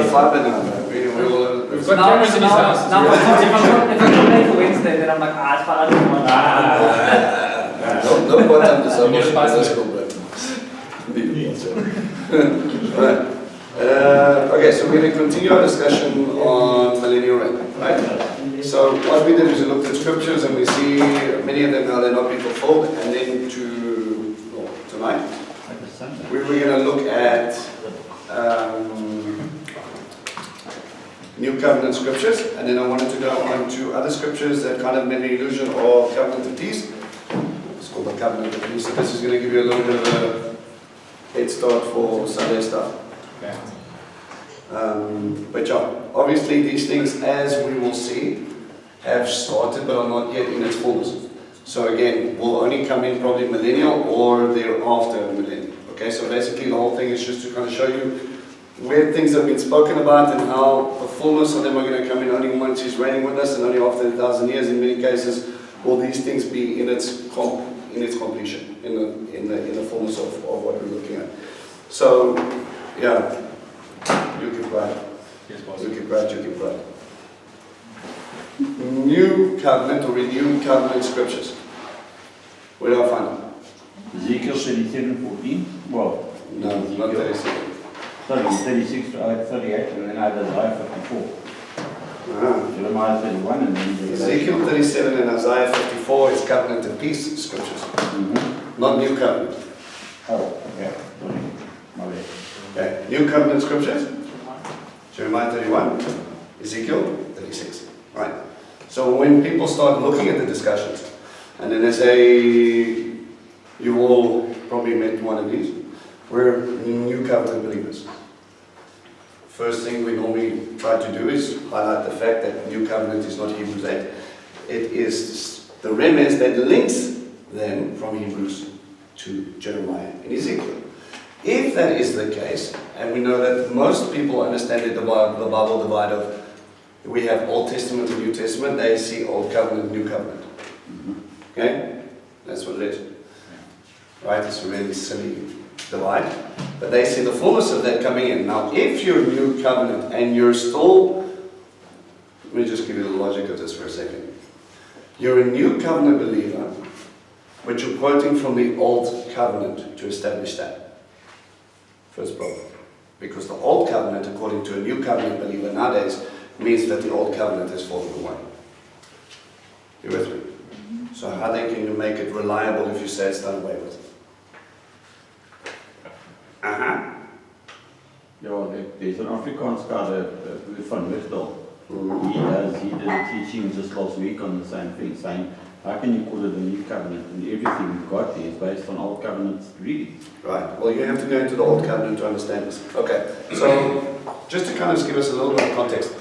got fiber now, man. We're all We've got cameras in his house. Now, if I come late for Wednesday, then I'm like, it's fine. no bottom to You need a password. Right. Okay, so we're going to continue our discussion on millennial reign, right? So what we did is we looked at scriptures and we see many of them now they're not being fulfilled, and then tonight we're going to look at New Covenant scriptures, and then I wanted to go on to other scriptures that kind of made the illusion of covenant of peace. It's called the covenant of peace. So this is going to give you a little bit of a head start for Sunday stuff. Okay. But yeah, obviously these things, as we will see, have started but are not yet in its fullness. So again, will only come in probably millennial or thereafter millennial. Okay, so basically the whole thing is just to kind of show you where things have been spoken about and how the fullness of them are going to come in only once he's reigning with us, and only after 1,000 years in many cases will these things be in its completion, in the fullness of what we're looking at. So yeah, you keep right. Yes, boss. You keep right. New covenant or renewed covenant scriptures. Where do I find them? Ezekiel 37:14. Well, No, not 37. Sorry, 36 to 38, and then I had Isaiah 54. Jeremiah 31, and then Ezekiel 37 and Isaiah 54 is covenant and peace scriptures, not new covenant. Oh, okay. Sorry. My bad. Okay, new covenant scriptures. Jeremiah 31, Ezekiel 36. Right. So when people start looking at the discussions, and then they say, you all probably met one of these, we're new covenant believers. First thing we normally try to do is highlight the fact that new covenant is not Hebrews 8. It is the remez that links them from Hebrews to Jeremiah and Ezekiel. If that is the case, and we know that most people understand it, the Bible divide of we have Old Testament and New Testament, they see Old Covenant, New Covenant. Okay? That's what it is. Right? It's a really silly divide. But they see the fullness of that coming in. Now, if you're New Covenant and you're still, let me just give you the logic of this for a second. You're a New Covenant believer, but you're quoting from the Old Covenant to establish that. First problem. Because the Old Covenant, according to a New Covenant believer nowadays, means that the Old Covenant has fallen away. You with me? So how then can you make it reliable if you say it's done away with? Yeah, there's an Afrikaans guy from Westdal. He did a teaching just last week on the same thing, saying, how can you call it a new covenant? And everything we've got there is based on Old Covenant reading. Right, well you have to go into the Old Covenant to understand this. Okay, so just to kind of give us a little bit of context.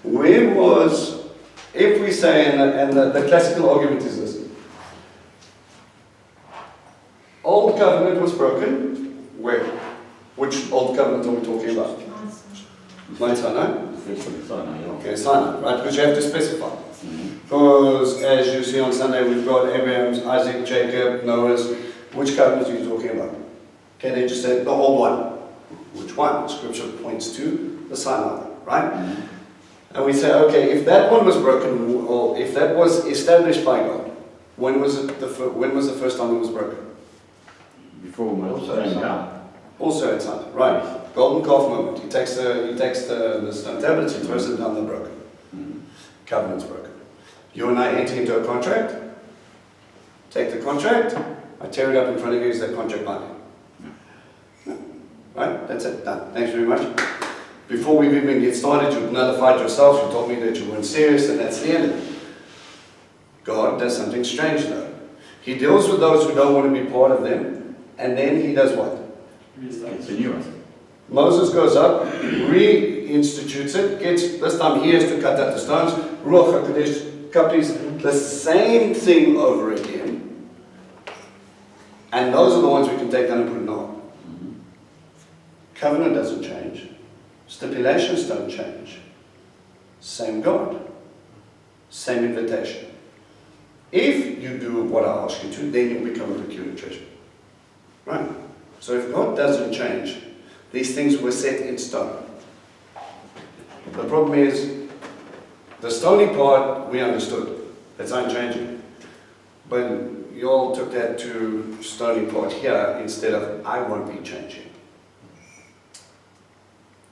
Where was, if we say, and the classical argument is this, Old Covenant was broken, where? Which Old Covenant are we talking about? Mount Sinai? Okay, Sinai, right, because you have to specify. Because as you see on Sunday, we've got Abraham's, Isaac, Jacob, Noah's. Which covenant are you talking about? Okay, they just said the old one. Which one? Scripture points to the Sinai, right? And we say, okay, if that one was broken, or if that was established by God, when was the first time it was broken? Before Moses came down. Also at Sinai, right? Golden calf moment. He takes the stone tablets, he throws them down, they're broken. Covenant's broken. You and I enter into a contract. Take the contract. I tear it up in front of you. Is that contract binding? Right? That's it. Done. Thanks very much. Before we even get started, you've nullified yourself. You told me that you weren't serious, and that's the end of it. God does something strange though. He deals with those who don't want to be part of them, and then he does what? It's a new one. Moses goes up, reinstitutes it, this time he has to cut out the stones, Ruach HaKodesh, Kapis, the same thing over again. And those are the ones we can take down and put in on. Covenant doesn't change. Stipulations don't change. Same God. Same invitation. If you do what I ask you to, then you become a peculiar treasure. Right? So if God doesn't change, These things were set in stone. The problem is, the stony part we understood. It's unchanging. But you all took that to stony part here instead of I won't be changing.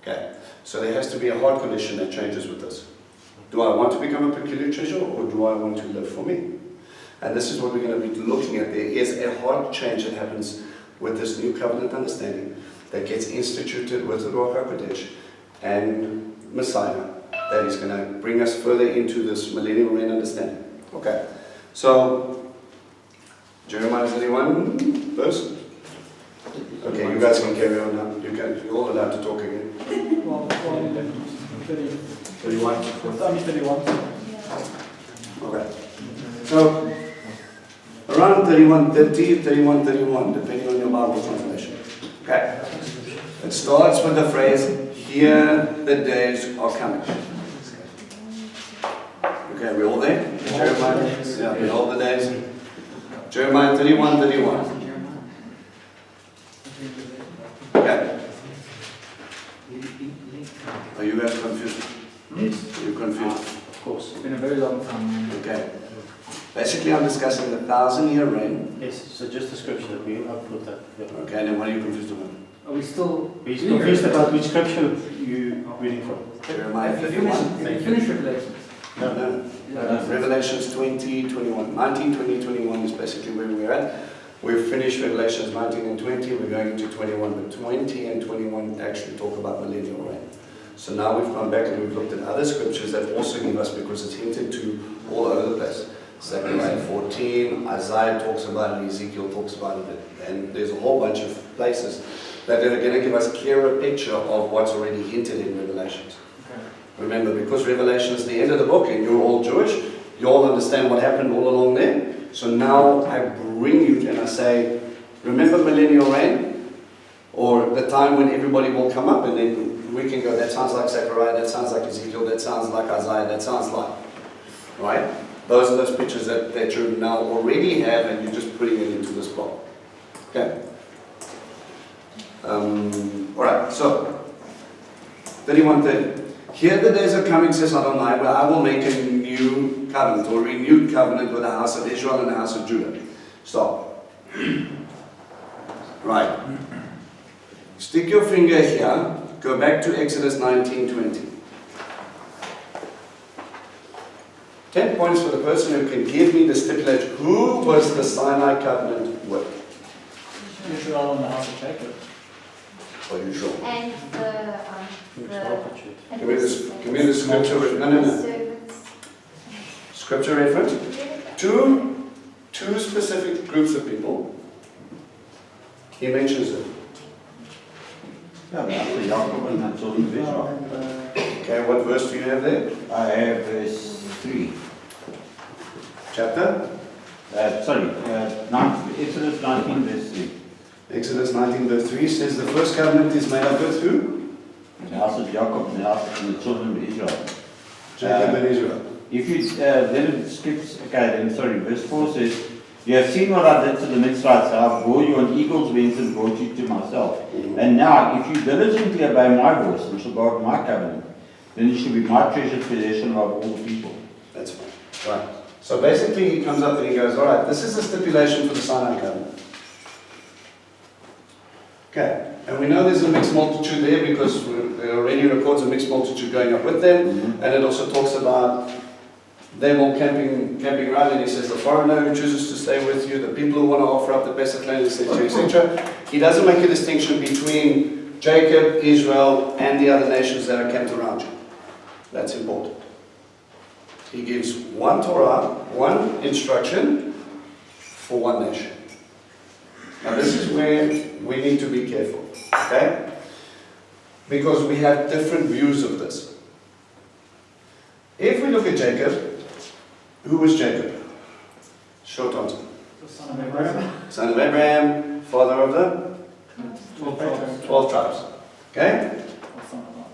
Okay, so there has to be a heart condition that changes with this. Do I want to become a peculiar treasure or do I want to live for me? And this is what we're going to be looking at. There is a heart change that happens with this new covenant understanding that gets instituted with the Ruach HaKodesh and Messiah that is going to bring us further into this millennial reign understanding. Okay, so Jeremiah 31 verse. Okay, you guys can carry on now. You're all allowed to talk again. Well, 30. 31. It's only 31. Okay. So, around 31:30, 31:31, depending on your Bible translation. Okay. It starts with the phrase, here the days are coming. Okay, we're all there? Jeremiah? Yeah, behold the days. Jeremiah 31:31. Okay. Are you guys confused? Yes, You're confused? of course. It's been a very long time. Okay. Basically, I'm discussing the 1,000-year reign. Yes, so just the scripture that we put that. Yeah. Okay, and then what are you confused about? Are we still? He's confused about which scripture you are reading from. Jeremiah Have you 31. finished Revelations? No. Yeah. Revelations 20, 21. 19, 20, 21 is basically where we're at. We've finished Revelations 19 and 20. We're going into 21, but 20 and 21 actually talk about millennial reign. So now we've gone back and we've looked at other scriptures that also give us, because it's hinted to all over the place. Zechariah 14, Isaiah talks about it, Ezekiel talks about it, and there's a whole bunch of places that are going to give us a clearer picture of what's already hinted in Revelations. Okay. Remember, because Revelation is the end of the book and you're all Jewish, you all understand what happened all along there. So now I bring you and I say, remember millennial reign? Or the time when everybody will come up and then we can go, that sounds like Zechariah, that sounds like Ezekiel, that sounds like Isaiah, that sounds like, right? Those are those pictures that you now already have and you're just putting it into this block. Okay. Alright, so 31:30. Here the days are coming, says Adonai, where I will make a new covenant or renewed covenant with the house of Israel and the house of Judah. Stop. Right. Stick your finger here. Go back to Exodus 19:20. 10 points for the person who can give me the stipulation. Who was the Sinai covenant with? Israel and the house of Jacob. Are you sure? And Give me the scripture. No. Scripture reference. Two specific groups of people. He mentions it. Yeah, that's the Jacob and the children of Israel. Okay, what verse do you have there? I have verse 3. Chapter? Exodus 19 verse 3. Exodus 19 verse 3 says the first covenant is made up with who? The house of Jacob and the house of the children of Israel. Jacob and Israel. If you then it skips, verse 4 says, you have seen what I did to the Mitzrites, I bore you on eagle's wings and brought you to myself. And now, if you diligently obey my voice and shall guard my covenant, then you shall be my treasured possession above all the people. That's fine. Right. So basically he comes up and he goes, alright, this is a stipulation for the Sinai covenant. Okay. And we know there's a mixed multitude there because it already records a mixed multitude going up with them. Mm-hmm. And it also talks about them all camping around, and he says the foreigner who chooses to stay with you, the people who want to offer up the Pesach lamb, etc., etc. He doesn't make a distinction between Jacob, Israel, and the other nations that are camped around you. That's important. He gives one Torah, one instruction for one nation. Now this is where we need to be careful, okay? Because we have different views of this. If we look at Jacob, who was Jacob? Short answer. The son of Abraham. Son of Abraham, father of the 12 tribes. 12 tribes. Okay? Or son of Lot.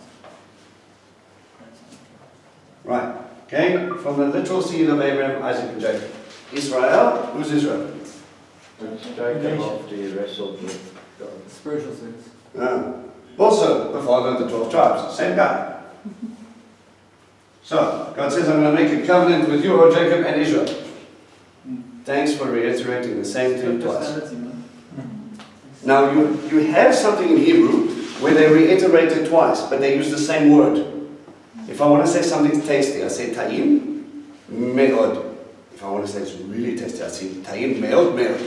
Right. Okay? From the literal seed of Abraham, Isaac, and Jacob. Israel, who's Israel? Jacob after he wrestled with God. Spiritual sense. Ah. Also the father of the 12 tribes, same guy. So, God says, I'm going to make a covenant with you, O Jacob and Israel. Thanks for reiterating the same thing twice. Personality, man. Now, you have something in Hebrew where they reiterate it twice, but they use the same word. If I want to say something's tasty, I say ta'im, me'od. If I want to say it's really tasty, I say ta'im, me'od, me'od.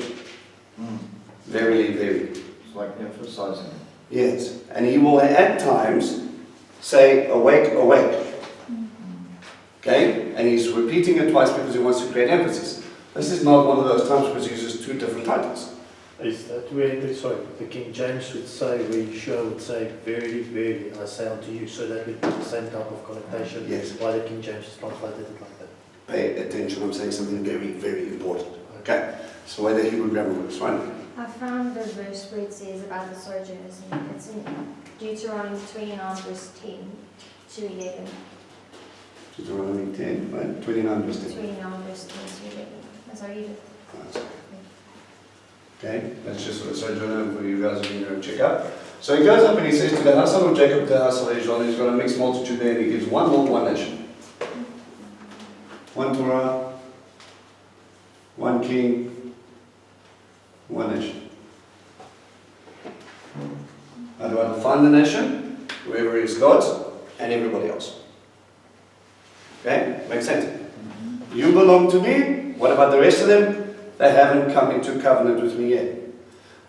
Very, very. It's like emphasizing. Yes. And he will at times say, awake, awake. Okay? And he's repeating it twice because he wants to create emphasis. This is not one of those times because he uses two different titles. Is that where, the King James would say, where Yeshua would say, verily, verily, I say unto you, so that would be the same type of connotation. Yes. Why the King James is translated it like that. Pay attention, I'm saying something very, very important. Okay? So where the Hebrew grammar works, right? I found the verse where it says about the sojourners, and it's in Deuteronomy 29, verse 10 to 11. Deuteronomy 10, right? 29 verse 10. 29, verse 10 to 11. As I read it. Okay, that's just what sojourner for you guys who can check out. So he goes up and he says to the household of Jacob, to the household of Israel, and he's got a mixed multitude there, and he gives one Lord, one nation. One Torah, one king, one nation. How do I define the nation? Whoever is God's and everybody else. Okay, makes sense. You belong to me. What about the rest of them? They haven't come into covenant with me yet.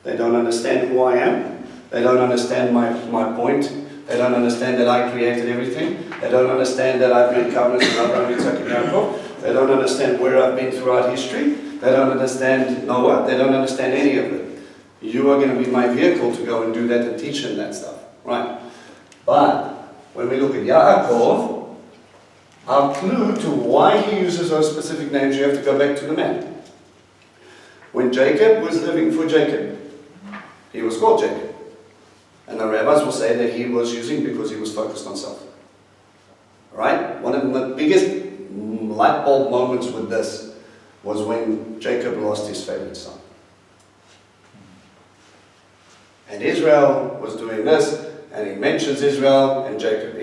They don't understand who I am. They don't understand my point. They don't understand that I created everything. They don't understand that I've made covenants with Abraham, Isaac, and Jacob. They don't understand where I've been throughout history. They don't understand Noah. They don't understand any of it. You are going to be my vehicle to go and do that and teach them that stuff. Right? But when we look at Yaakov, our clue to why he uses those specific names, you have to go back to the man. When Jacob was living for Jacob, he was called Jacob. And the rabbis will say that he was using because he was focused on self. Right? One of the biggest light bulb moments with this was when Jacob lost his favorite son. And Israel was doing this, and he mentions Israel and Jacob,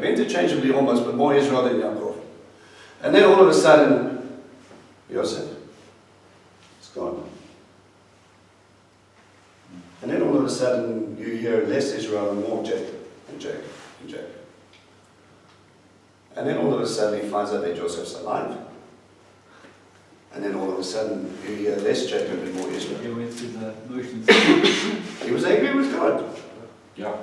interchangeably almost, but more Israel than Yaakov. And then all of a sudden, Yosef. Gone. And then all of a sudden you hear less Israel and more Jacob and Jacob and Jacob. And then all of a sudden he finds out that Joseph's alive. And then all of a sudden you hear less Jacob and more Israel. He went through the motions. He was angry with God. Yeah.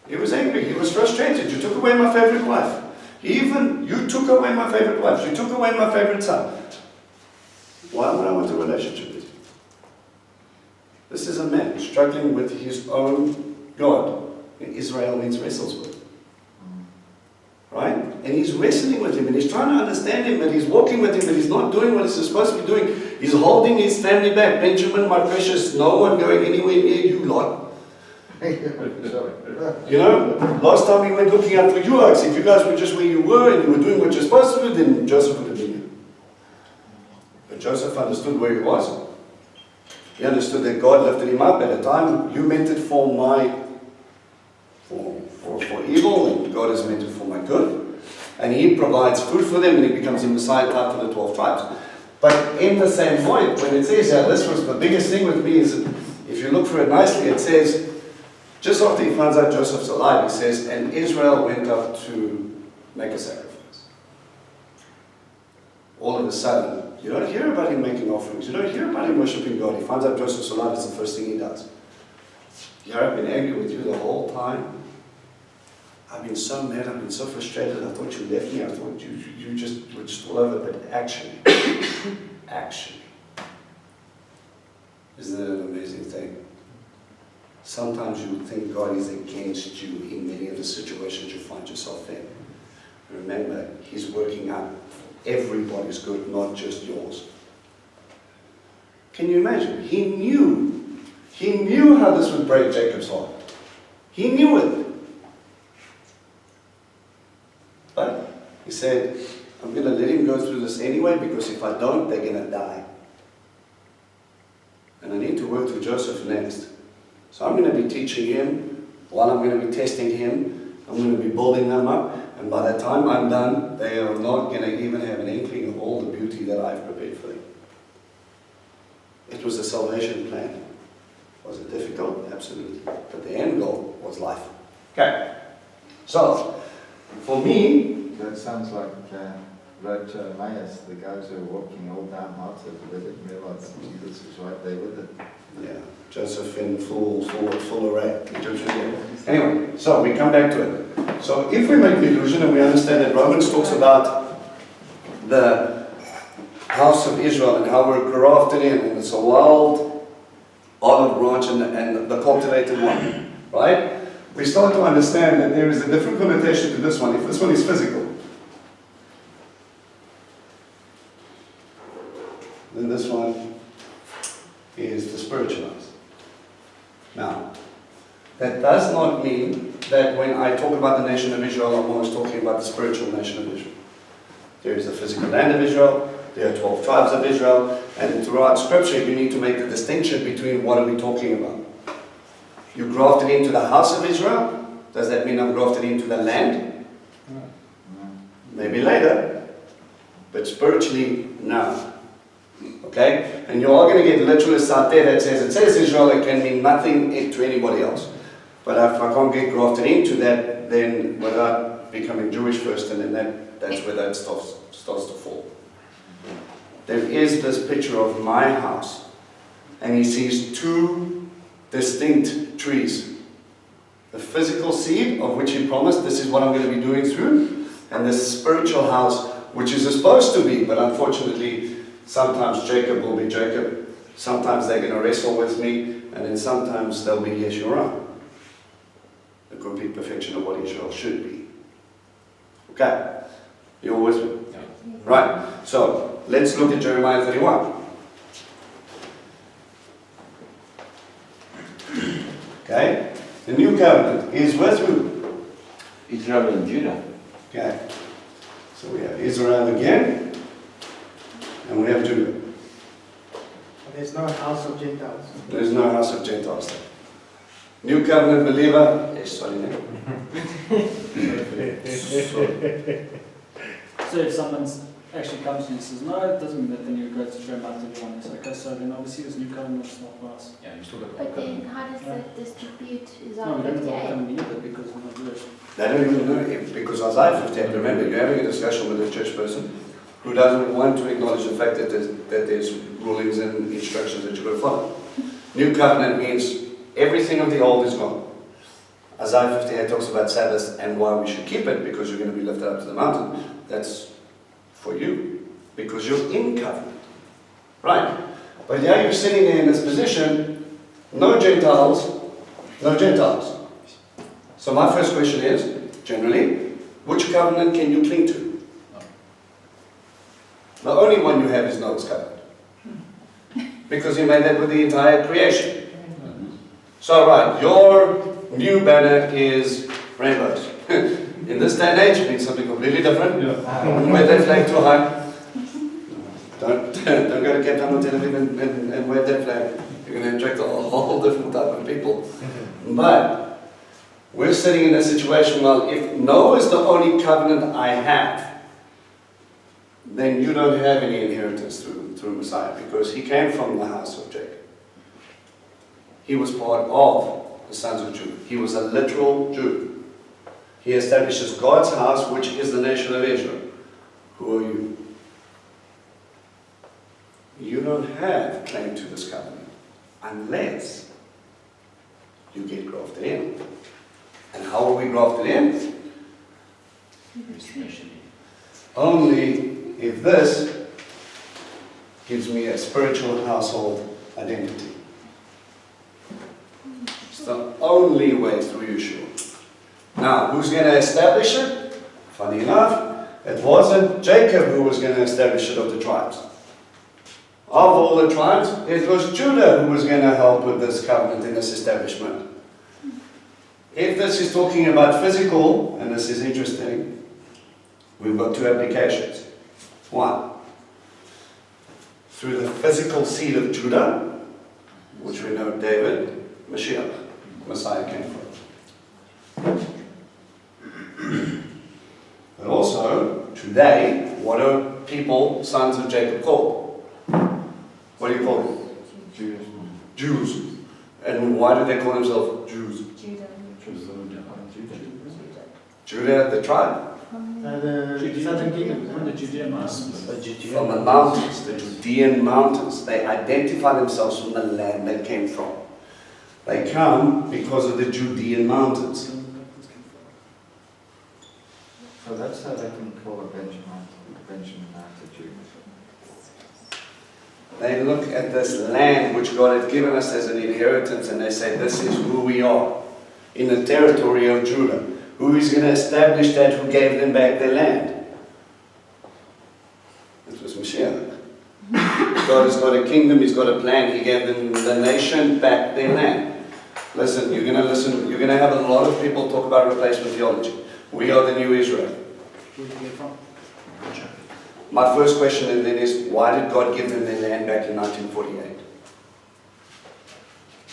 He was angry. He was frustrated. You took away my favorite wife. You took away my favorite wife. You took away my favorite son. Why would I want a relationship with you? This is a man struggling with his own God. And Israel means wrestles with. Right? And he's wrestling with him and he's trying to understand him, but he's walking with him, but he's not doing what he's supposed to be doing. He's holding his family back. Benjamin, my precious, no one going anywhere near you lot. You know, last time he went looking out for you, if you guys were just where you were and you were doing what you're supposed to do, then Joseph would have been here. But Joseph understood where he was. He understood that God lifted him up at a time. You meant it for evil, and God has meant it for my good. And he provides food for them, and he becomes the Messiah type for the 12 tribes. But in the same point, when it says here, this was the biggest thing with me, is that if you look for it nicely, it says, just after he finds out Joseph's alive, he says, and Israel went up to make a sacrifice. All of a sudden, you don't hear about him making offerings. You don't hear about him worshipping God. He finds out Joseph's alive. It's the first thing he does. Yeah, I've been angry with you the whole time. I've been so mad. I've been so frustrated. I thought you left me. I thought you just were just all over. But actually, isn't it an amazing thing? Sometimes you would think God is against you in many of the situations you find yourself in. Remember, He's working out everybody's good, not just yours. Can you imagine? He knew how this would break Jacob's heart. He knew it. But he said, I'm going to let him go through this anyway, because if I don't, they're going to die. And I need to work through Joseph next. So I'm going to be teaching him while I'm going to be testing him, I'm going to be building them up, and by the time I'm done, they are not going to even have an inkling of all the beauty that I've prepared for them. It was a salvation plan. Was it difficult? Absolutely. But the end goal was life. Okay. So, for me, That sounds like Road to Emmaus, the guys who were walking all down mountains, they didn't realize that Jesus was right there with it. yeah, Joseph in full array. Egyptian. Anyway, so we come back to it. So if we make the illusion and we understand that Romans talks about the house of Israel and how we're grafted in, and it's a wild olive branch and the cultivated one, right? We start to understand that there is a different connotation to this one. If this one is physical, then this one is the spiritual house. Now, that does not mean that when I talk about the nation of Israel, I'm always talking about the spiritual nation of Israel. There is the physical land of Israel, there are 12 tribes of Israel, and throughout Scripture you need to make the distinction between what are we talking about. You grafted into the house of Israel, does that mean I'm grafted into the land? Maybe later, but spiritually, no. Okay? And you are going to get literalists out there that says, it says Israel, it can mean nothing to anybody else. But if I can't get grafted into that, then without becoming Jewish first, and then that's where that starts to fall. There is this picture of my house, and he sees two distinct trees. The physical seed, of which he promised, this is what I'm going to be doing through, and this spiritual house, which is supposed to be, but unfortunately, sometimes Jacob will be Jacob, sometimes they're going to wrestle with me, and then sometimes they'll be Yeshua, the complete perfection of what Israel should be. Okay? You're with me? Right. So, let's look at Jeremiah 31. Okay? The new covenant is with who? Israel and Judah. Okay. So we have Israel again, and we have Judah. There's no house of Gentiles. There is no house of Gentiles there. New covenant believer, sorry, no. So if someone's actually comes to you and says, no, it doesn't mean that then you go to Jeremiah 31. It's okay, so then obviously this new covenant is not for us. Yeah, you still got the But then how does that distribute No, Isaiah we don't have the 58? covenant either because we're not Jewish. They don't even know it, because Isaiah 58, remember, you're having a discussion with a church person who doesn't want to acknowledge the fact that there's rulings and instructions that you've got to follow. New covenant means everything of the old is gone. Isaiah 58 talks about Sabbath and why we should keep it, because you're going to be lifted up to the mountain. That's for you, because you're in covenant. Right? But now you're sitting there in this position, no Gentiles, no Gentiles. So my first question is, generally, which covenant can you cling to? The only one you have is Noah's covenant. Because he made that with the entire creation. So right, your new banner is rainbows. In this day and age, it means something completely different. Wave that flag too high. Don't go to Cape Town or Tel Aviv and wave that flag. You're going to attract a whole different type of people. But we're sitting in a situation, well, if Noah is the only covenant I have, then you don't have any inheritance through Messiah, because he came from the house of Jacob. He was part of the sons of Judah. He was a literal Jew. He establishes God's house, which is the nation of Israel. Who are you? You don't have claim to this covenant unless you get grafted in. And how are we grafted in? Only if this gives me a spiritual household identity. It's the only way through Yeshua. Now, who's going to establish it? Funny enough, it wasn't Jacob who was going to establish it of the tribes. Of all the tribes, it was Judah who was going to help with this covenant and this establishment. If this is talking about physical, and this is interesting, we've got two applications. One, through the physical seed of Judah, which we know David, Mashiach, Messiah came from. But also, today, what are people, sons of Jacob, called? What do you call them? Jewish. Jews. And why do they call themselves Jews? Judah. Judah, the tribe? The southern kingdom. From the Judean mountains. A Judean From the mountains, the Judean mountains. They identify themselves from the land they came from. They come because of the Judean mountains. So that's how they can call a Benjamin after Jew. They look at this land which God had given us as an inheritance and they say, this is who we are in the territory of Judah. Who is going to establish that? Who gave them back their land? It was Mashiach. God has got a kingdom, He's got a plan. He gave them the nation back their land. Listen, you're going to have a lot of people talk about replacement theology. We are the new Israel. Where did you get from? My first question then is, why did God give them their land back in 1948?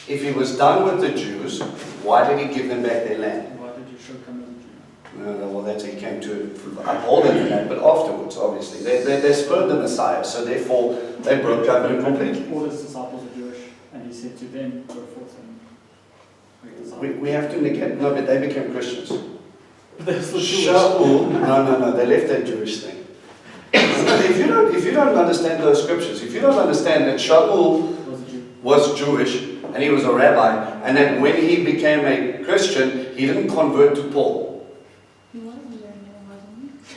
If He was done with the Jews, why did He give them back their land? Why did Yeshua come as a Jew? No, well, that's He came to uphold them in that, but afterwards, obviously. They spurred the Messiah, so therefore they broke covenant completely. All His disciples are Jewish, and He said to them, go forth and make disciples. We have to negate, no, but they became Christians. They're still Jewish. Shaul, no, they left that Jewish thing. If you don't understand those scriptures, if you don't understand that Shaul Was a Jew. was Jewish and he was a rabbi, and that when he became a Christian, he didn't convert to Paul.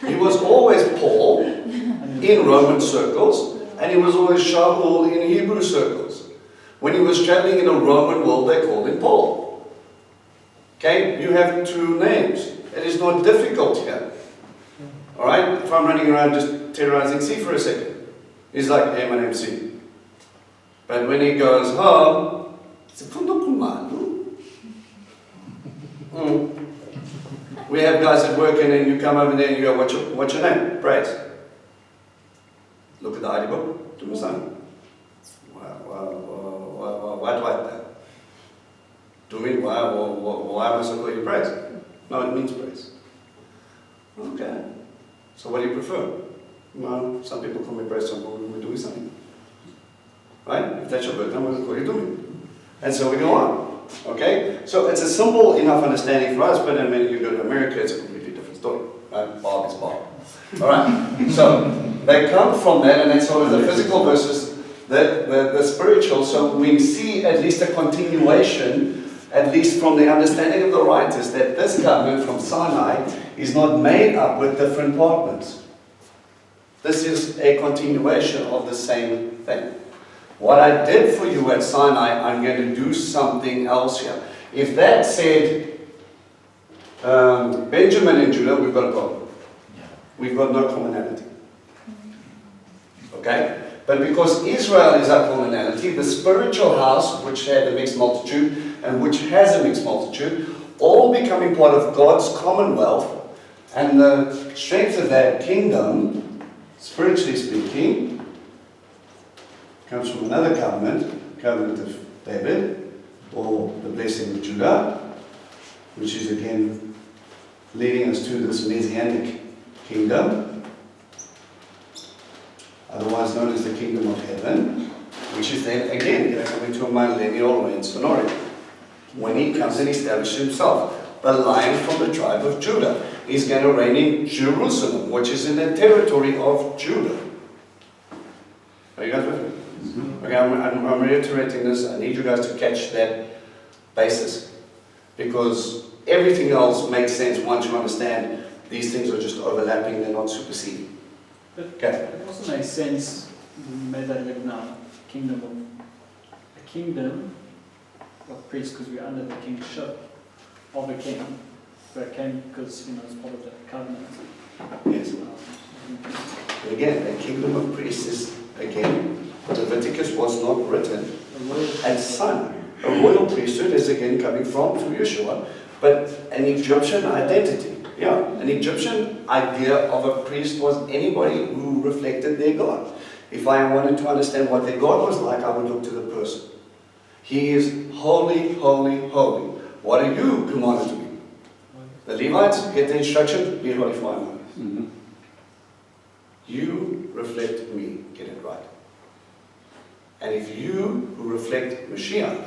He was always Paul in Roman circles, and he was always Shaul in Hebrew circles. When he was traveling in a Roman world, they called him Paul. Okay, you have two names. It is not difficult here. Alright, if I'm running around just terrorizing C for a second, he's like, hey, my name's C. But when he goes home, it's a We have guys that work and then you come over there and you go, what's your name? Praise. Look at the ID book. Do my son. Why do I that? Do me? Why must I call you praise? No, it means praise. Okay. So what do you prefer? Well, some people call me praise, some people call me doing something. Right? If that's your birth, I'm going to call you doing. And so we go on. Okay? So it's a simple enough understanding for us, but then when you go to America, it's a completely different story. Right? Bob is Bob. Alright. So they come from that, and that's sort of the physical versus the spiritual. So we see at least a continuation, at least from the understanding of the writers, that this covenant from Sinai is not made up with different compartments. This is a continuation of the same thing. What I did for you at Sinai, I'm going to do something else here. If that said Benjamin and Judah, we've got a problem. We've got no commonality. Okay? But because Israel is our commonality, the spiritual house, which had a mixed multitude, and which has a mixed multitude, all becoming part of God's commonwealth, and the strength of that kingdom, spiritually speaking, comes from another covenant, covenant of David, or the blessing of Judah, which is again leading us to this Messianic kingdom, otherwise known as the kingdom of heaven, which is then again going to come into a millennial reign scenario. When he comes and establishes himself, the lion from the tribe of Judah is going to reign in Jerusalem, which is in the territory of Judah. Are you guys with me? Okay, I'm reiterating this. I need you guys to catch that basis, because everything else makes sense once you understand these things are just overlapping, they're not superseding. Okay. It also makes sense, we made that live now, kingdom of priests, because we're under the kingship of a king, but it came because, it's part of the covenant. Yes. Again, the kingdom of priests is, again, Leviticus was not written at Sinai. A royal priesthood is again coming from through Yeshua, but an Egyptian identity. Yeah, an Egyptian idea of a priest was anybody who reflected their God. If I wanted to understand what their God was like, I would look to the person. He is holy, holy, holy. What are you commanded to be? The Levites get the instruction, be holy for I am holy. Mhm. You reflect me, get it right. And if you who reflect Mashiach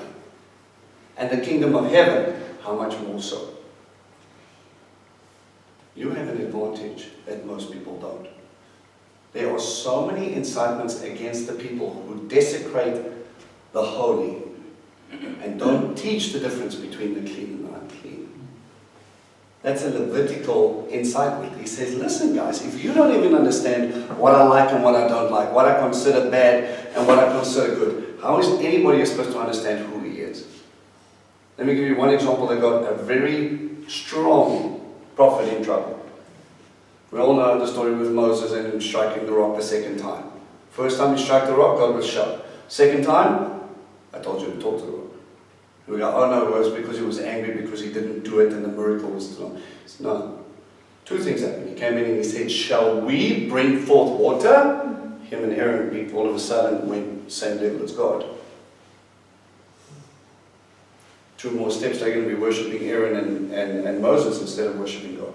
and the kingdom of heaven, how much more so? You have an advantage that most people don't. There are so many incitements against the people who desecrate the holy and don't teach the difference between the clean and the unclean. That's a Levitical incitement. He says, listen guys, if you don't even understand what I like and what I don't like, what I consider bad and what I consider good, how is anybody supposed to understand who he is? Let me give you one example that got a very strong prophet in trouble. We all know the story with Moses and him striking the rock the second time. First time he struck the rock, God was shocked. Second time, I told you to talk to the rock. We go, oh no, it was because he was angry because he didn't do it and the miracle was still on. No. Two things happened. He came in and he said, shall we bring forth water? Him and Aaron all of a sudden went same level as God. Two more steps, they're going to be worshipping Aaron and Moses instead of worshipping God.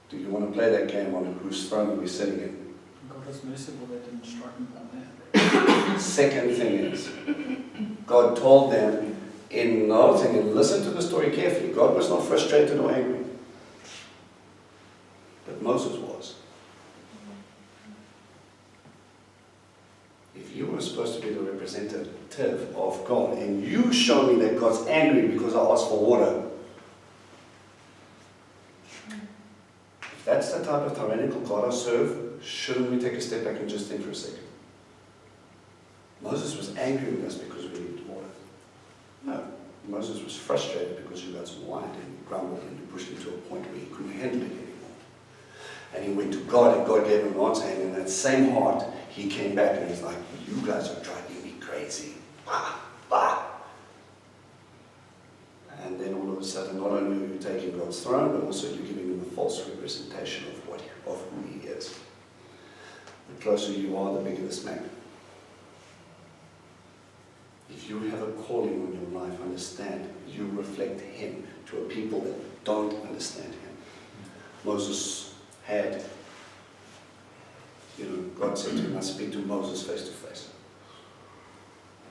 Do you want to play that game on whose throne are we sitting in? God was merciful, they didn't strike him down there. Second thing is, God told them in another thing, and listen to the story carefully, God was not frustrated or angry. But Moses was. If you were supposed to be the representative of God, and you show me that God's angry because I asked for water, if that's the type of tyrannical God I serve, shouldn't we take a step back and just think for a second? Moses was angry with us because we needed water. No, Moses was frustrated because you guys whined and grumbled and you pushed him to a point where he couldn't handle it anymore. And he went to God and God gave him an answer, and in that same heart he came back and he's like, you guys are driving me crazy. Bah, bah. And then all of a sudden, not only are you taking God's throne, but also you're giving him a false representation of who he is. The closer you are, the bigger this man. If you have a calling on your life, understand, you reflect him to a people that don't understand him. Moses had, God said to him, I speak to Moses face to face.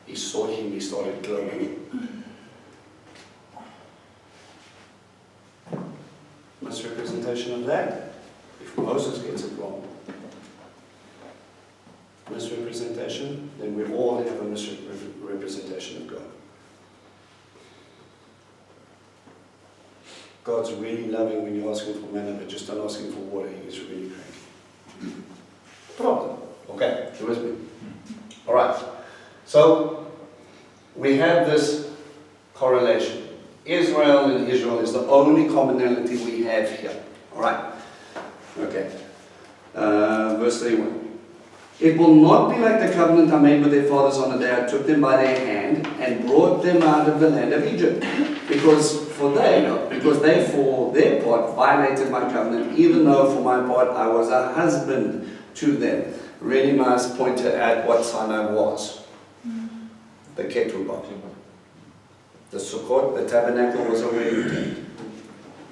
He saw him, he started glowing. Misrepresentation of that. If Moses gets it wrong, misrepresentation, then we all have a misrepresentation of God. God's really loving when you ask him for manna, but just don't ask him for water. He gets really cranky. Problem. Okay, you with me? All right. So we have this correlation. Israel and Israel is the only commonality we have here. All right. Okay. Verse 31. It will not be like the covenant I made with their fathers on the day I took them by their hand and brought them out of the land of Egypt. Because they for their part violated my covenant, even though for my part I was a husband to them. Really nice pointer at what Sinai was. The Ketubah. The Sukkot, the tabernacle was already tent.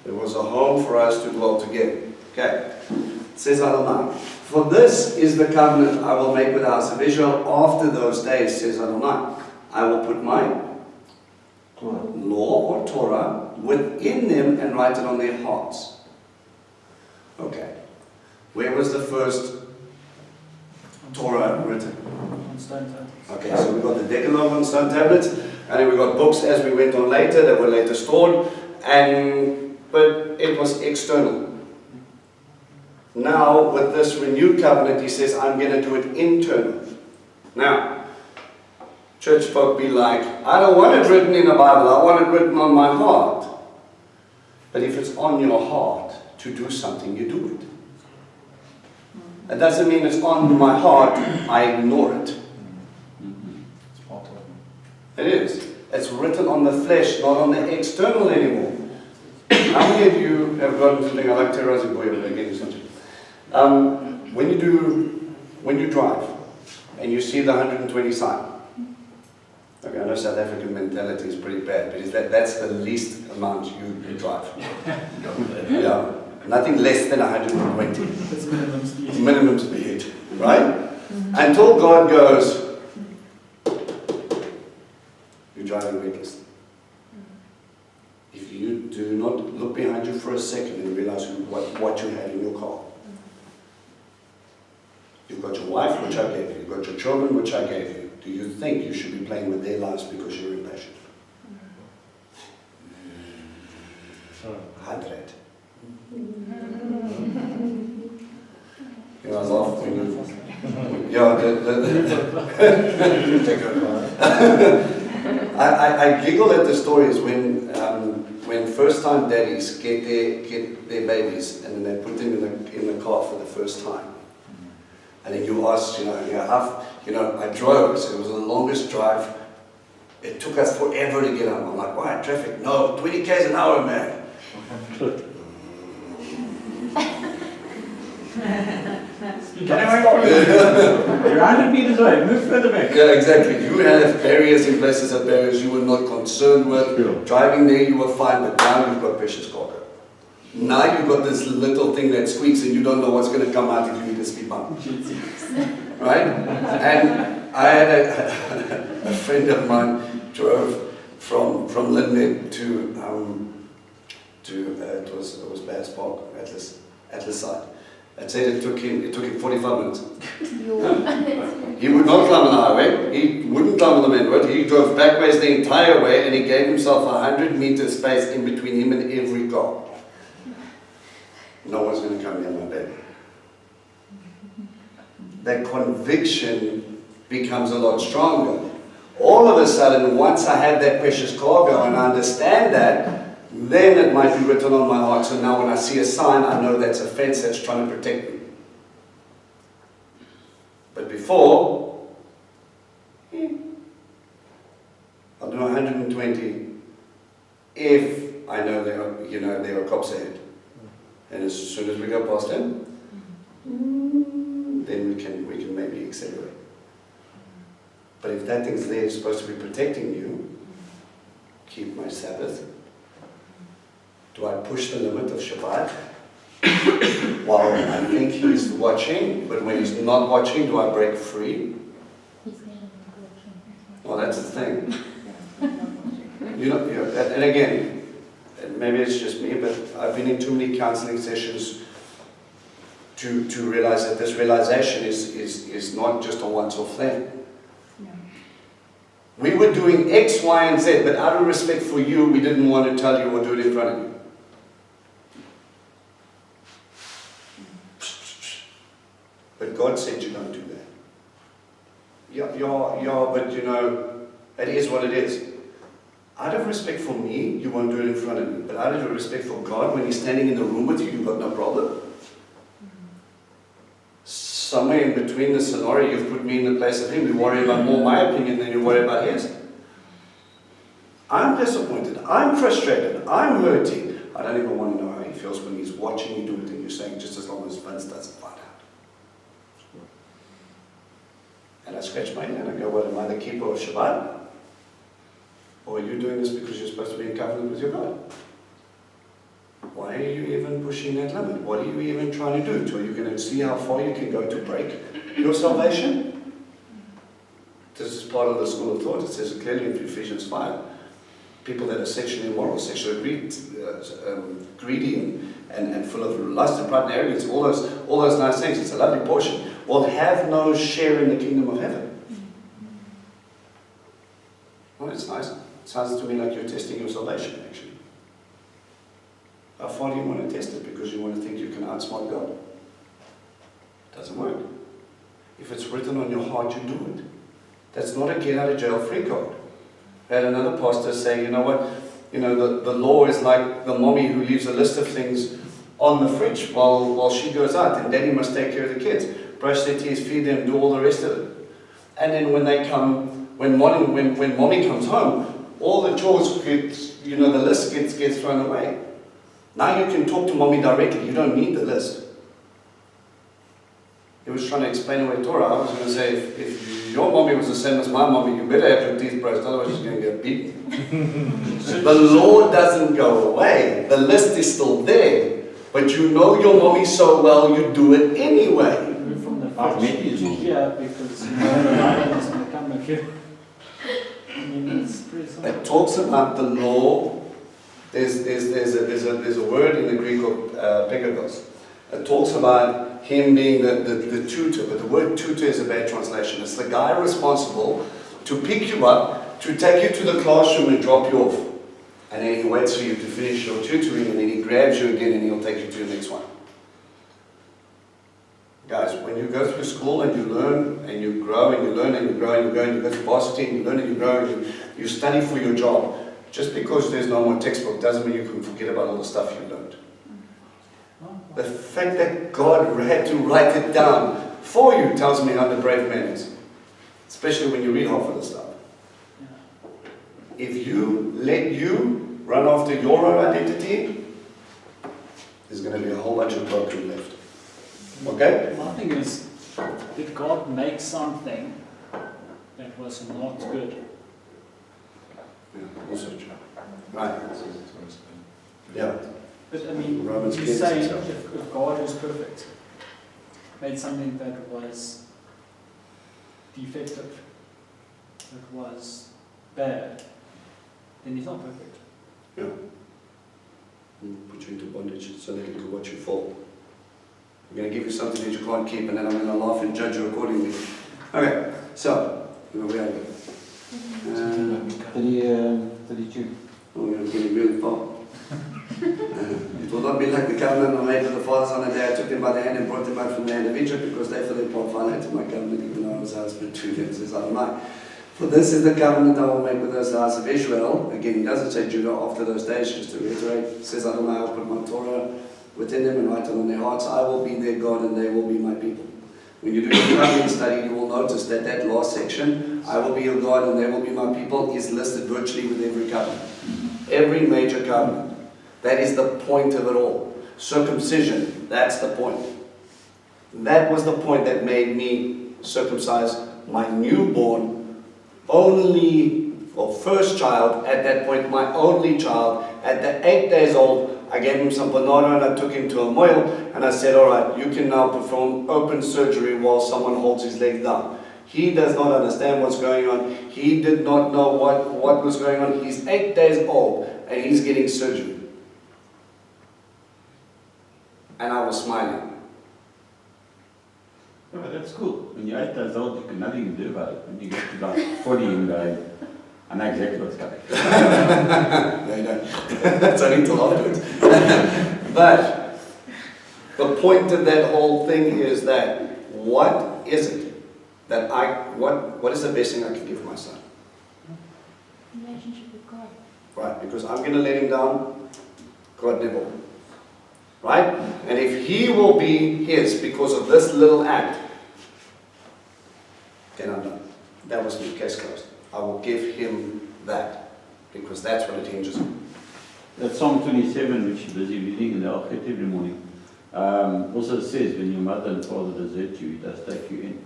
It was a home for us to dwell together. Okay. It says Adonai, for this is the covenant I will make with the house of Israel after those days, says Adonai. I will put my law or Torah within them and write it on their hearts. Okay. Where was the first Torah written? On stone tablets. Okay, so we got the Decalogue on stone tablets, and then we got books as we went on later that were later stored, but it was external. Now, with this renewed covenant, he says, I'm going to do it internal. Now, church folk be like, I don't want it written in the Bible, I want it written on my heart. But if it's on your heart to do something, you do it. That doesn't mean it's on my heart, I ignore it. It's part of it. It is. It's written on the flesh, not on the external anymore. How many of you have gotten something I like terrorizing boy again? When you drive and you see the 120 sign, Okay, I know South African mentality is pretty bad, but that's the least amount you drive. Yeah, nothing less than 120. That's minimum speed. Minimum speed, right? Until God goes, you're driving recklessly. If you do not look behind you for a second and realize what you have in your car. You've got your wife, which I gave you. You've got your children, which I gave you. Do you think you should be playing with their lives because you're impatient? 100. You know, I laugh when you... Yeah, I giggle at the stories when first-time daddies get their babies and then they put them in the car for the first time. And then you ask, I drove, so it was the longest drive. It took us forever to get home. I'm like, why? Traffic? No, 20 k's an hour, man. You can't stop. You're 100 meters away, move further back. Yeah, exactly. You have barriers in places that barriers you were not concerned with. Yeah. Driving there, you were fine, but now you've got precious cargo. Now you've got this little thing that squeaks and you don't know what's going to come out if you need a speed bump. Right? And I had a friend of mine drove from Lindner to it was Bass Park, Atlas side. I'd say it took him 45 minutes. He would not climb on the highway, he wouldn't climb on the main road, he drove backwards the entire way and he gave himself 100 meters space in between him and every car. No one's going to come near my baby. That conviction becomes a lot stronger. All of a sudden, once I have that precious cargo and I understand that, then it might be written on my heart. So now when I see a sign, I know that's a fence that's trying to protect me. But before, I'll do 120 if I know there are cops ahead. And as soon as we go past them, then we can maybe accelerate. But if that thing's there, it's supposed to be protecting you, keep my Sabbath. Do I push the limit of Shabbat? While I think he's watching, but when he's not watching, do I break free? Well, that's the thing. And again, maybe it's just me, but I've been in too many counseling sessions to realize that this realization is not just a once-off thing. We were doing X, Y, and Z, but out of respect for you, we didn't want to tell you or do it in front of you. But God said you don't do that. Yeah, but it is what it is. Out of respect for me, you won't do it in front of me. But out of respect for God, when He's standing in the room with you, you've got no problem. Somewhere in between the scenario, you've put me in the place of Him. You worry about more my opinion than you worry about His. I'm disappointed. I'm frustrated. I'm hurting. I don't even want to know how He feels when He's watching you do it and you're saying, just as long as Vince doesn't find out. And I scratch my head and I go, well, am I the keeper of Shabbat? Or are you doing this because you're supposed to be in covenant with your God? Why are you even pushing that limit? What are you even trying to do? Are you going to see how far you can go to break your salvation? This is part of the school of thought. It says it clearly in Ephesians 5. People that are sexually immoral, sexually greedy and full of lust and pride and arrogance, all those nice things. It's a lovely portion. Will have no share in the kingdom of heaven. Well, it's nice. It sounds to me like you're testing your salvation, actually. How far do you want to test it? Because you want to think you can outsmart God. It doesn't work. If it's written on your heart, you do it. That's not a get out of jail free card. I had another pastor say, you know what, the law is like the mommy who leaves a list of things on the fridge while she goes out, and daddy must take care of the kids, brush their teeth, feed them, do all the rest of it. And then when mommy comes home, all the chores the list gets thrown away. Now you can talk to mommy directly. You don't need the list. he was trying to explain away Torah. I was going to say, if your mommy was the same as my mommy, you better have your teeth brushed, otherwise she's going to get beaten. The law doesn't go away. The list is still there. But you know your mommy so well, you do it anyway. Move from the I've met fridge his to mom. here because you know the lion is going to come if you. I mean, it's pretty simple. It talks about the law. There's a word in the Greek called pegagos. It talks about him being the tutor, but the word tutor is a bad translation. It's the guy responsible to pick you up, to take you to the classroom and drop you off. And then he waits for you to finish your tutoring, and then he grabs you again and he'll take you to the next one. Guys, when you go through school and you learn and you grow and you learn and you grow and you go and you go to varsity and you learn and you grow and you study for your job, just because there's no more textbook doesn't mean you can forget about all the stuff you learned. The fact that God had to write it down for you tells me how the brave man is. Especially when you read half of the stuff. If you let you run after your own identity, there's going to be a whole bunch of broken left. Okay? My thing is, did God make something that was not good? Yeah, also true. Right. Yeah. But I mean, Romans you 10 say says so. if God who's perfect made something that was defective, that was bad, then he's not perfect. Yeah. Put you into bondage so that you can watch you fall. I'm going to give you something that you can't keep, and then I'm going to laugh and judge you accordingly. Okay, so, where are we at? 32. Oh, we're getting really far. It will not be like the covenant I made with the fathers on the day I took them by the hand and brought them out from the land of Egypt, because they for their part violated my covenant, even though I was husband to them, says Adonai. For this is the covenant I will make with those house of Israel. Again, he doesn't say Judah after those days, just to reiterate. Says Adonai, I will put my Torah within them and write it on their hearts. I will be their God and they will be my people. When you do your covenant study, you will notice that that last section, I will be your God and they will be my people, is listed virtually with every covenant. Every major covenant. That is the point of it all. Circumcision, that's the point. That was the point that made me circumcise my newborn, only, or first child, at that point, my only child. At the 8 days old, I gave him some banana and I took him to a moil and I said, all right, you can now perform open surgery while someone holds his leg down. He does not understand what's going on. He did not know what was going on. He's 8 days old and he's getting surgery. And I was smiling. Yeah, but that's cool. When you're 8 years old, you can nothing do about it. When you get to like 40 and go, I know exactly what's coming. No, you don't. That's only till afterwards. But the point of that whole thing is that what is it that what is the best thing I can give my son? Relationship with God. Right, because I'm going to let him down, God never will. Right? And if he will be his because of this little act, then I'm done. That was me, case closed. I will give him that because that's what it hinges on. That Psalm 27, which you're busy reading in the Alchet every morning, also says when your mother and father desert you, he does take you in.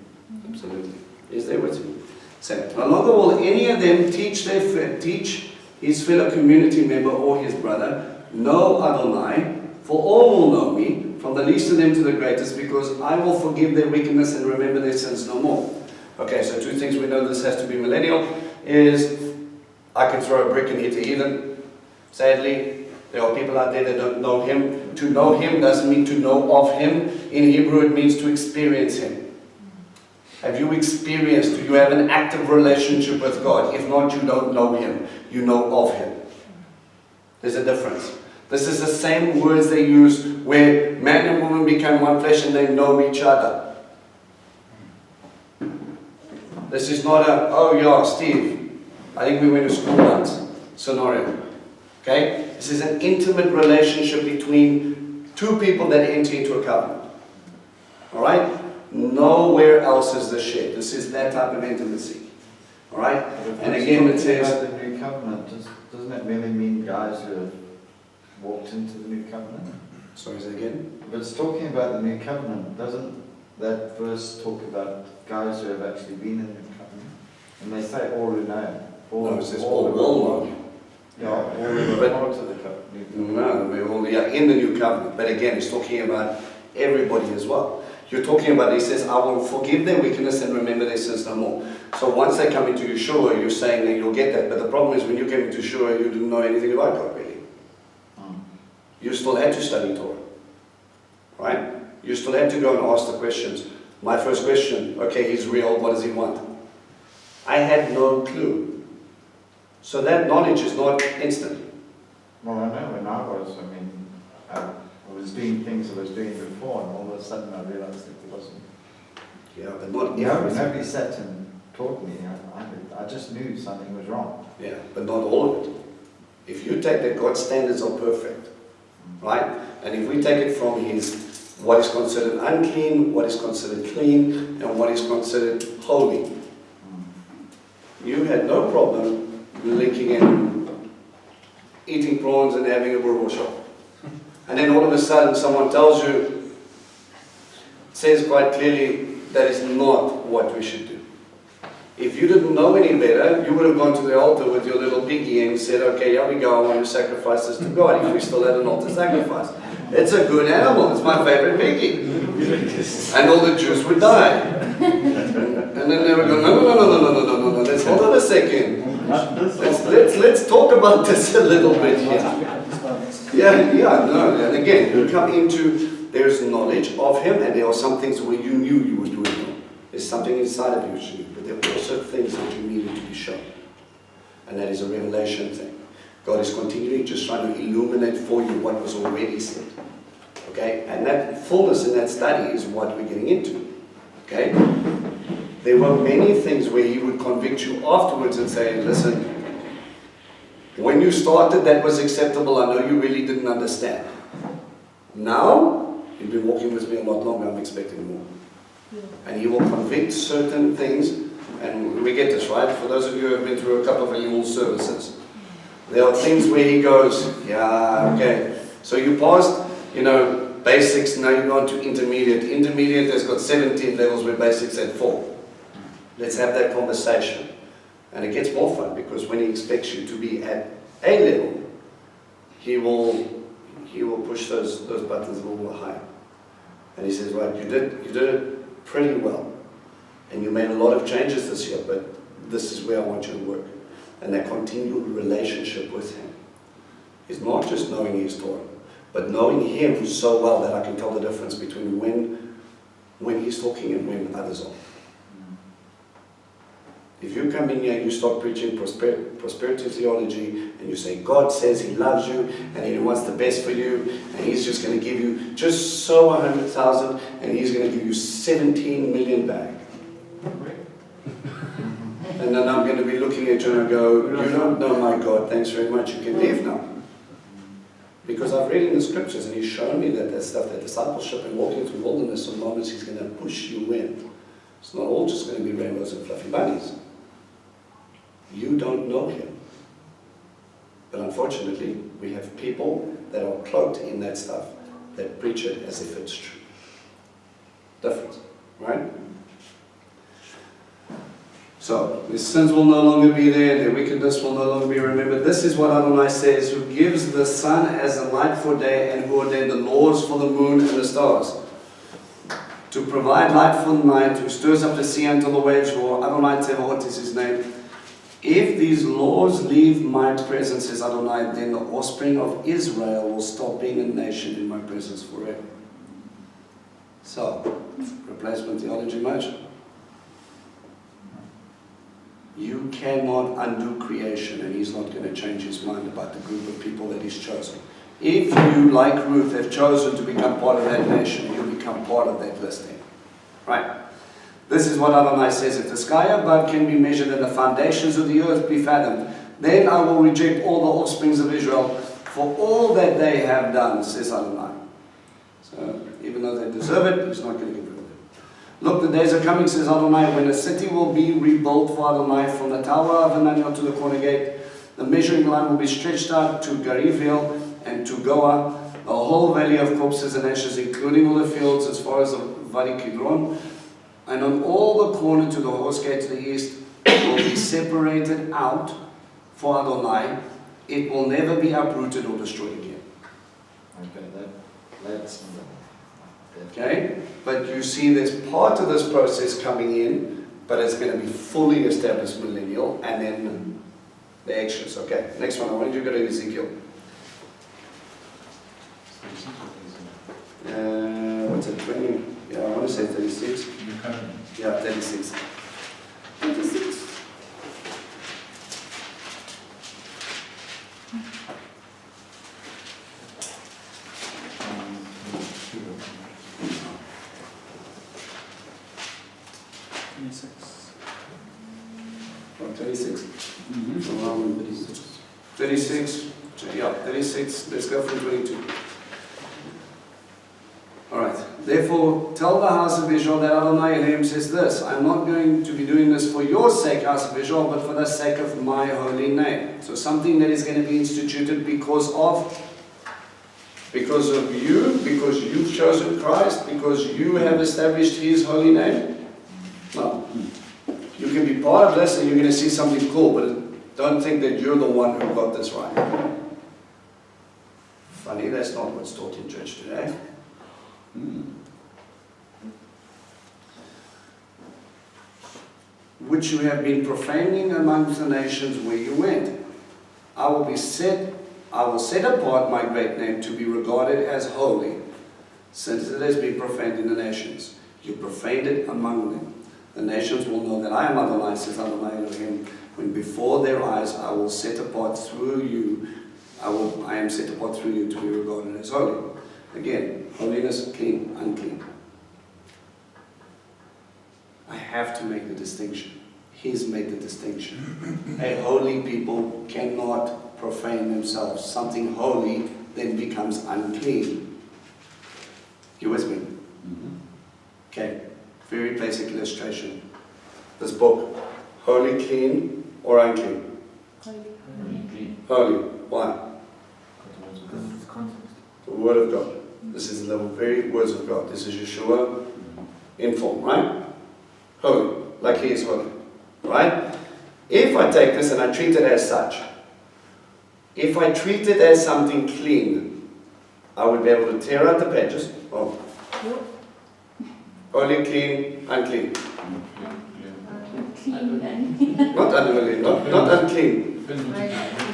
Absolutely. Is there with you? So, no longer will any of them teach his fellow community member or his brother, know Adonai, for all will know me, from the least of them to the greatest, because I will forgive their wickedness and remember their sins no more. Okay, so two things we know this has to be millennial, is I can throw a brick and hit a heathen. Sadly, there are people out there that don't know him. To know him doesn't mean to know of him. In Hebrew it means to experience him. Have you experienced, do you have an active relationship with God? If not, you don't know him. You know of him. There's a difference. This is the same words they use where man and woman become one flesh and they know each other. This is not a, oh yeah, Steve, I think we went to school once scenario. Okay? This is an intimate relationship between two people that enter into a covenant. Alright? Nowhere else is this shared. This is that type of intimacy. Alright? And again it says, about the new covenant, doesn't that merely mean guys who have walked into the new covenant? sorry, say again? But it's talking about the new covenant, that verse talk about guys who have actually been in the covenant? And they say all who know. No, it says all will know. Yeah, all who But- are part of the covenant. No, we're all in the new covenant. But again, it's talking about everybody as well. You're talking about, he says, I will forgive their wickedness and remember their sins no more. So once they come into Yeshua, you're saying that you'll get that. But the problem is when you came into Yeshua, you didn't know anything about God really. You still had to study Torah. Right? You still had to go and ask the questions. My first question, okay, he's real, what does he want? I had no clue. So that knowledge is not instant. Well, I know when I was doing things I was doing before, and all of a sudden I realized that it wasn't. Yeah, but not No, everything. nobody sat and taught me. I just knew something was wrong. Yeah, but not all of it. If you take that God's standards are perfect, right? And if we take it from his, what is considered unclean, what is considered clean, and what is considered holy, you had no problem linking in eating prawns and having a burger shop. And then all of a sudden someone tells you, says quite clearly, that is not what we should do. If you didn't know any better, you would have gone to the altar with your little piggy and said, okay, here we go, I want to sacrifice this to God, if we still had an altar sacrifice. It's a good animal, it's my favorite piggy. And all the Jews would die. And then they would go, no, let's hold on a second. Let's talk about this a little bit here. No, and again, you come into, there's knowledge of him, and there are some things where you knew you were doing wrong. There's something inside of you which you knew, but there are also things that you needed to be shown. And that is a revelation thing. God is continually just trying to illuminate for you what was already said. Okay? And that fullness in that study is what we're getting into. Okay? There were many things where he would convict you afterwards and say, listen, when you started that was acceptable, I know you really didn't understand. Now, you've been walking with me a lot longer, I'm expecting more. And he will convict certain things, and we get this, right? For those of you who have been through a couple of annual services, there are things where he goes, yeah, okay. So you passed, basics, now you're going to intermediate. Intermediate has got 17 levels where basics at 4. Let's have that conversation. And it gets more fun because when he expects you to be at A level, he will push those buttons a little higher. And he says, right, you did it pretty well. And you made a lot of changes this year, but this is where I want you to work. And that continual relationship with him is not just knowing his Torah, but knowing him so well that I can tell the difference between when he's talking and when others are. If you come in here and you start preaching prosperity theology and you say God says he loves you and he wants the best for you and he's just going to give you just sow 100,000 and he's going to give you 17 million back. And then I'm going to be looking at you and I go, you don't know my God, thanks very much, you can leave now. Because I've read in the scriptures and he's shown me that stuff, that discipleship and walking through wilderness and moments he's going to push you in. It's not all just going to be rainbows and fluffy bunnies. You don't know him. But unfortunately, we have people that are cloaked in that stuff that preach it as if it's true. Different, right? So, their sins will no longer be there, their wickedness will no longer be remembered. This is what Adonai says, who gives the sun as a light for day and who ordained the laws for the moon and the stars. To provide light for the night, who stirs up the sea until the waves roar. Adonai Tzevaot is his name. If these laws leave my presence, says Adonai, then the offspring of Israel will stop being a nation in my presence forever. So, replacement theology much? You cannot undo creation, and he's not going to change his mind about the group of people that he's chosen. If you, like Ruth, have chosen to become part of that nation, you'll become part of that listing. Right? This is what Adonai says, if the sky above can be measured and the foundations of the earth be fathomed, then I will reject all the offsprings of Israel for all that they have done, says Adonai. So, even though they deserve it, he's not going to give rid of it. Look, the days are coming, says Adonai, when a city will be rebuilt for Adonai from the tower of Emmanuel to the corner gate. The measuring line will be stretched out to Garivil and to Goa, a whole valley of corpses and ashes, including all the fields as far as the Valley Kidron, and on all the corner to the horse gate to the east will be separated out for Adonai. It will never be uprooted or destroyed again. Okay, that's Okay? But you see there's part of this process coming in, but it's going to be fully established millennial, and then the actions. Okay, next one. I want you to go to Ezekiel. What's it, 20? Yeah, I want to say 36. Yeah, 36. 36. Or 36. 36. Yeah, 36. Let's go from 22. Alright. Therefore, tell the house of Israel that Adonai Elohim says this: I am not going to be doing this for your sake, house of Israel, but for the sake of my holy name. So something that is going to be instituted because of you, because you've chosen Christ, because you have established His holy name. No. You can be part of this and you're going to see something cool, but don't think that you're the one who got this right. Funny, that's not what's taught in church today. Which you have been profaning amongst the nations where you went. I will set apart my great name to be regarded as holy, since it has been profaned in the nations. You profaned it among them. The nations will know that I am Adonai, says Adonai Elohim, when before their eyes I will set apart through you, I am set apart through you to be regarded as holy. Again, holiness, clean, unclean. I have to make the distinction. He's made the distinction. A holy people cannot profane themselves. Something holy then becomes unclean. You with me? Okay, very basic illustration. This book, holy, clean, or unclean? Holy. Why? The Word of God. This is the very words of God. This is Yeshua in form, right? Holy, like He is holy, right? If I take this and I treat it as such, if I treat it as something clean, I would be able to tear out the pages. Oh. Holy, clean, unclean. Not unholy, not unclean.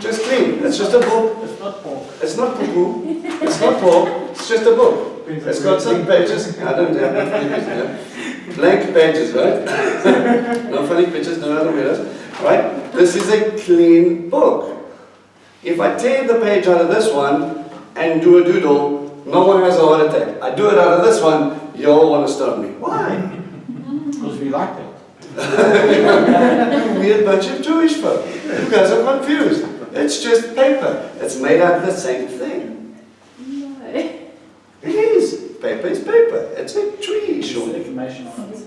Just clean. It's just a book. It's not pork. It's not poo-poo. It's not pork. It's just a book. It's got some pages. I don't have no funny pictures. Blank pages, right? No funny pictures, no other winners. Right? This is a clean book. If I tear the page out of this one and do a doodle, no one has a heart attack. I do it out of this one, you all want to stone me. Why? Because we like it. We're a bunch of Jewish folk. You guys are confused. It's just paper. It's made out of the same thing. No. It is. Paper is paper. It's a tree, It's surely. information on it.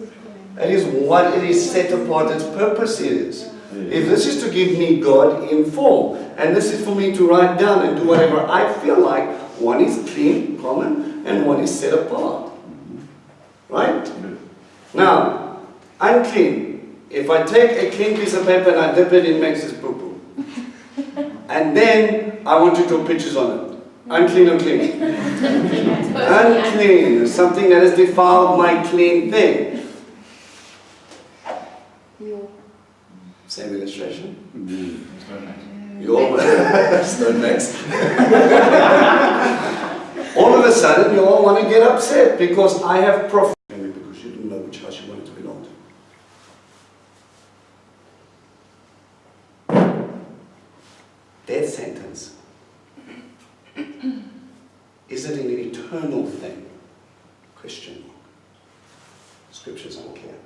It is what it is set apart, its purpose is. If this is to give me God in form, and this is for me to write down and do whatever I feel like, one is clean, common, and one is set apart. Right? Now, unclean. If I take a clean piece of paper and I dip it in Max's poo-poo, and then I want to draw pictures on it. Unclean or clean? Unclean is something that has defiled my clean thing. Same illustration. You all stone next. All of a sudden, you all want to get upset because I have profaned because you didn't know which house you wanted to belong to. Death sentence. Is it an eternal thing? Question mark. Scripture's unclear.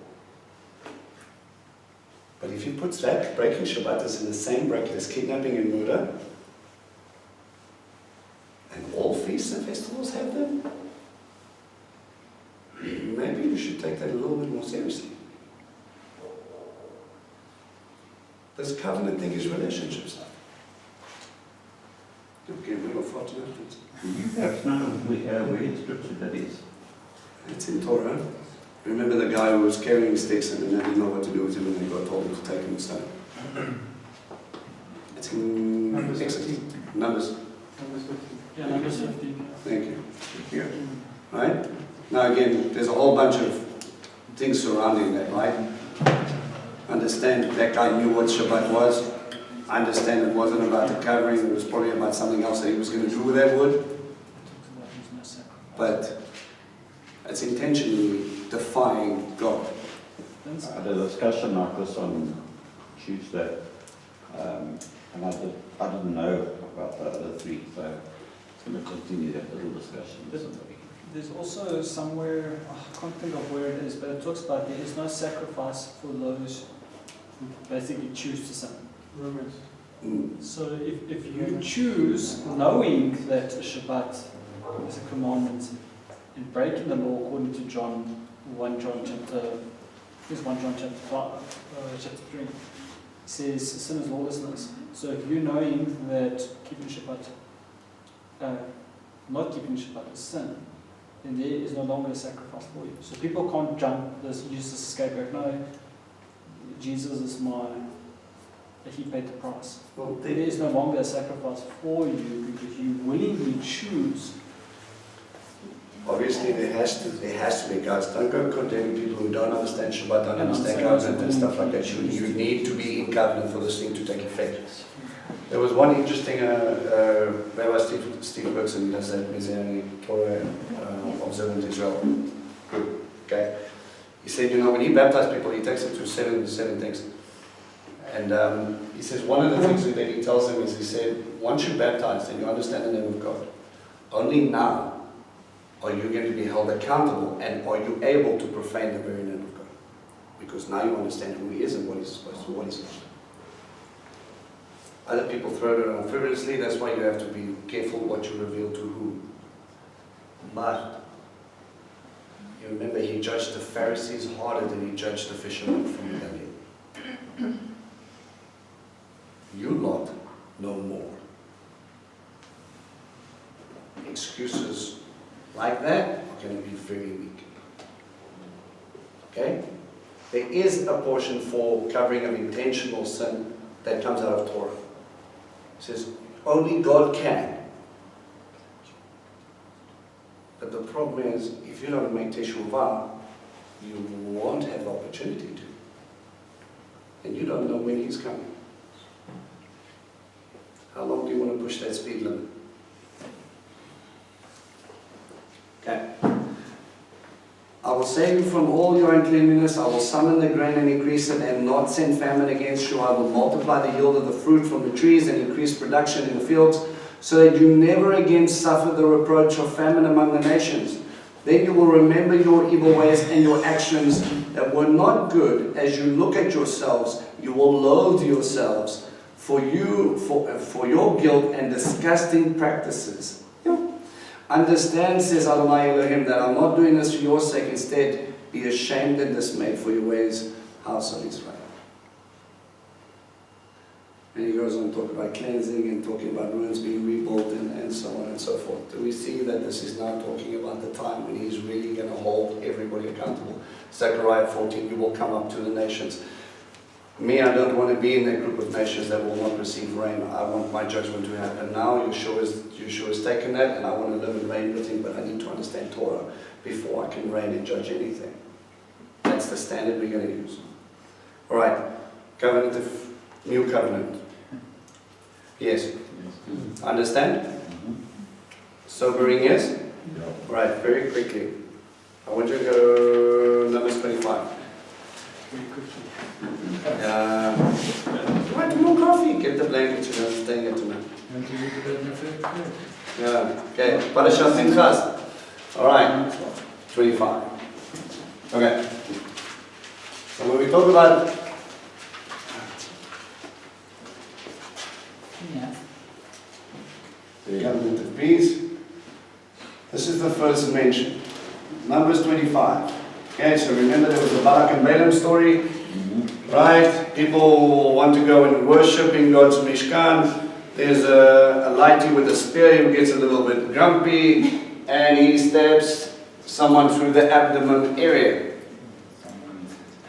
But if you put that, breaking Shabbat is in the same bracket as kidnapping and murder, and all feasts and festivals have them, maybe you should take that a little bit more seriously. This covenant thing is relationship stuff. Okay, we got far to left. That's not where in scripture that is. It's in Torah. Remember the guy who was carrying sticks and they didn't know what to do with him and they got told to take him and stone. It's in Numbers Exodus. 15. Numbers. Numbers 15. Yeah, number 15. Thank you. Here. Right? Now again, there's a whole bunch of things surrounding that, right? Understand that guy knew what Shabbat was. Understand it wasn't about the covering, it was probably about something else that he was going to do with that wood. But it's intentionally defying God. I had a discussion like this on Tuesday, and I didn't know about the other three, so I'm going to continue that little discussion with somebody. There's also somewhere, I can't think of where it is, but it talks about there is no sacrifice for those who basically choose to sin. Romans. So if you choose, knowing that Shabbat is a commandment, and breaking the law according to 1 John chapter 3, says sin is lawlessness. So if you knowing that keeping Shabbat, not keeping Shabbat is sin, then there is no longer a sacrifice for you. So people can't use this scapegoat. No, Jesus is he paid the price. Well, There is no longer a sacrifice for you because you willingly choose. obviously there has to be, guys. Don't go condemning people who don't understand Shabbat, don't And understand understand covenant and stuff like that. You need to be in covenant for this thing to take effect. There was one interesting, Rabbi Steve Bergson does that Messianic Torah observant Israel group. Okay, he said, when he baptized people, he takes them to seven things. And he says one of the things that he tells them is, he said, once you're baptized and you understand the name of God, only now are you going to be held accountable and are you able to profane the very name of God. Because now you understand who He is and what He's supposed to, what He's supposed to do. Other people throw it around frivolously, that's why you have to be careful what you reveal to whom. But you remember He judged the Pharisees harder than He judged the fishermen from Galilee. You lot know more. Excuses like that are going to be very weak. Okay? There is a portion for covering of intentional sin that comes out of Torah. It says, only God can. But the problem is, if you don't make teshuvah, you won't have the opportunity to. And you don't know when He's coming. How long do you want to push that speed limit? Okay. I will save you from all your uncleanness. I will summon the grain and increase it and not send famine against you. I will multiply the yield of the fruit from the trees and increase production in the fields so that you never again suffer the reproach of famine among the nations. Then you will remember your evil ways and your actions that were not good. As you look at yourselves, you will loathe yourselves for your guilt and disgusting practices. Understand, says Adonai Elohim, that I'm not doing this for your sake. Instead, be ashamed and dismayed for your ways, house of Israel. And he goes on to talk about cleansing and talking about ruins being rebuilt and so on and so forth. Do we see that this is now talking about the time when He's really going to hold everybody accountable? Zechariah 14, you will come up to the nations. Me, I don't want to be in that group of nations that will not receive rain. I want my judgment to happen now. Yeshua has taken that, and I want to live and reign with Him, but I need to understand Torah before I can reign and judge anything. That's the standard we're going to use. All right, covenant of new covenant. Yes. Understand? Sobering, yes? All right, very quickly. I want you to go Numbers 25. Want more coffee? Get the blankets, staying here tonight. Yeah, okay. Parashat Pinchas. Alright, 25. Okay. So when we talk about the covenant of peace, this is the first mention. Numbers 25. Okay, so remember there was the Balak and Balaam story. Right? People want to go and worship in God's Mishkan. There's a lighty with a spear who gets a little bit grumpy and he stabs someone through the abdomen area.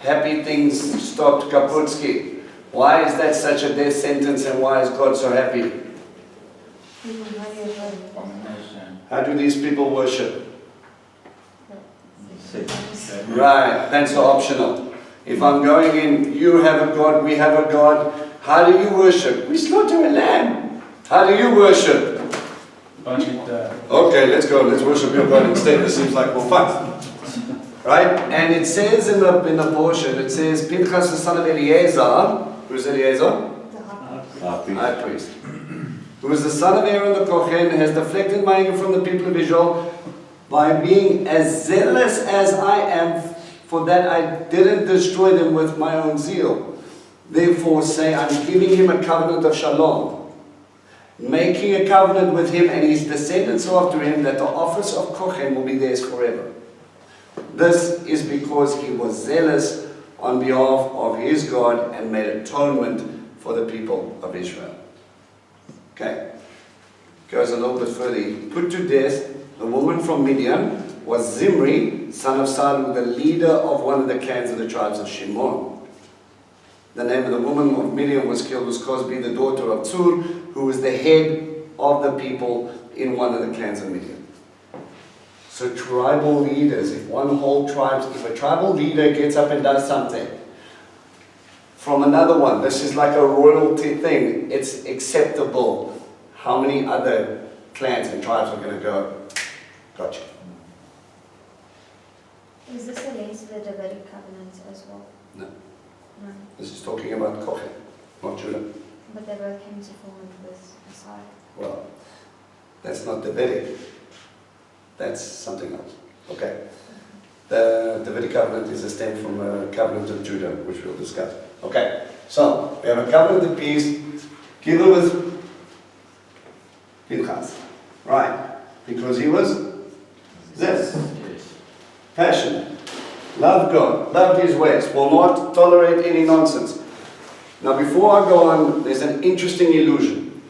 Happy things stopped Kaputski. Why is that such a death sentence and why is God so happy? How do these people worship? Right, that's optional. If I'm going in, you have a God, we have a God. How do you worship? We slaughter a lamb. How do you worship? Okay, let's go. Let's worship your God instead. This seems like more fun. Right? And it says in the portion, it says, Pinchas the son of Eleazar. Who's Eleazar? High priest. Who is the son of Aaron the Kohen, has deflected my anger from the people of Israel by being as zealous as I am, for that I didn't destroy them with my own zeal. Therefore say, I'm giving him a covenant of shalom, making a covenant with him and his descendants after him, that the office of Kohen will be theirs forever. This is because he was zealous on behalf of his God and made atonement for the people of Israel. Okay, goes a little bit further. He put to death the woman from Midian was Zimri, son of Salu, the leader of one of the clans of the tribes of Shimon. The name of the woman of Midian was killed was Cosbi, the daughter of Tzur, who was the head of the people in one of the clans of Midian. So tribal leaders, if a tribal leader gets up and does something from another one, this is like a royalty thing, it's acceptable. How many other clans and tribes are going to go, gotcha? Is this a link to the Davidic covenant as well? No. No. This is talking about Kohen, not Judah. But they both came to form with Messiah. Well, that's not Davidic. That's something else. Okay. The Davidic covenant is a stem from a covenant of Judah, which we'll discuss. Okay. So, we have a covenant of peace given with Pinchas. Right. Because he was zealous, passionate, loved God, loved his ways, will not tolerate any nonsense. Now, before I go on, there's an interesting illusion.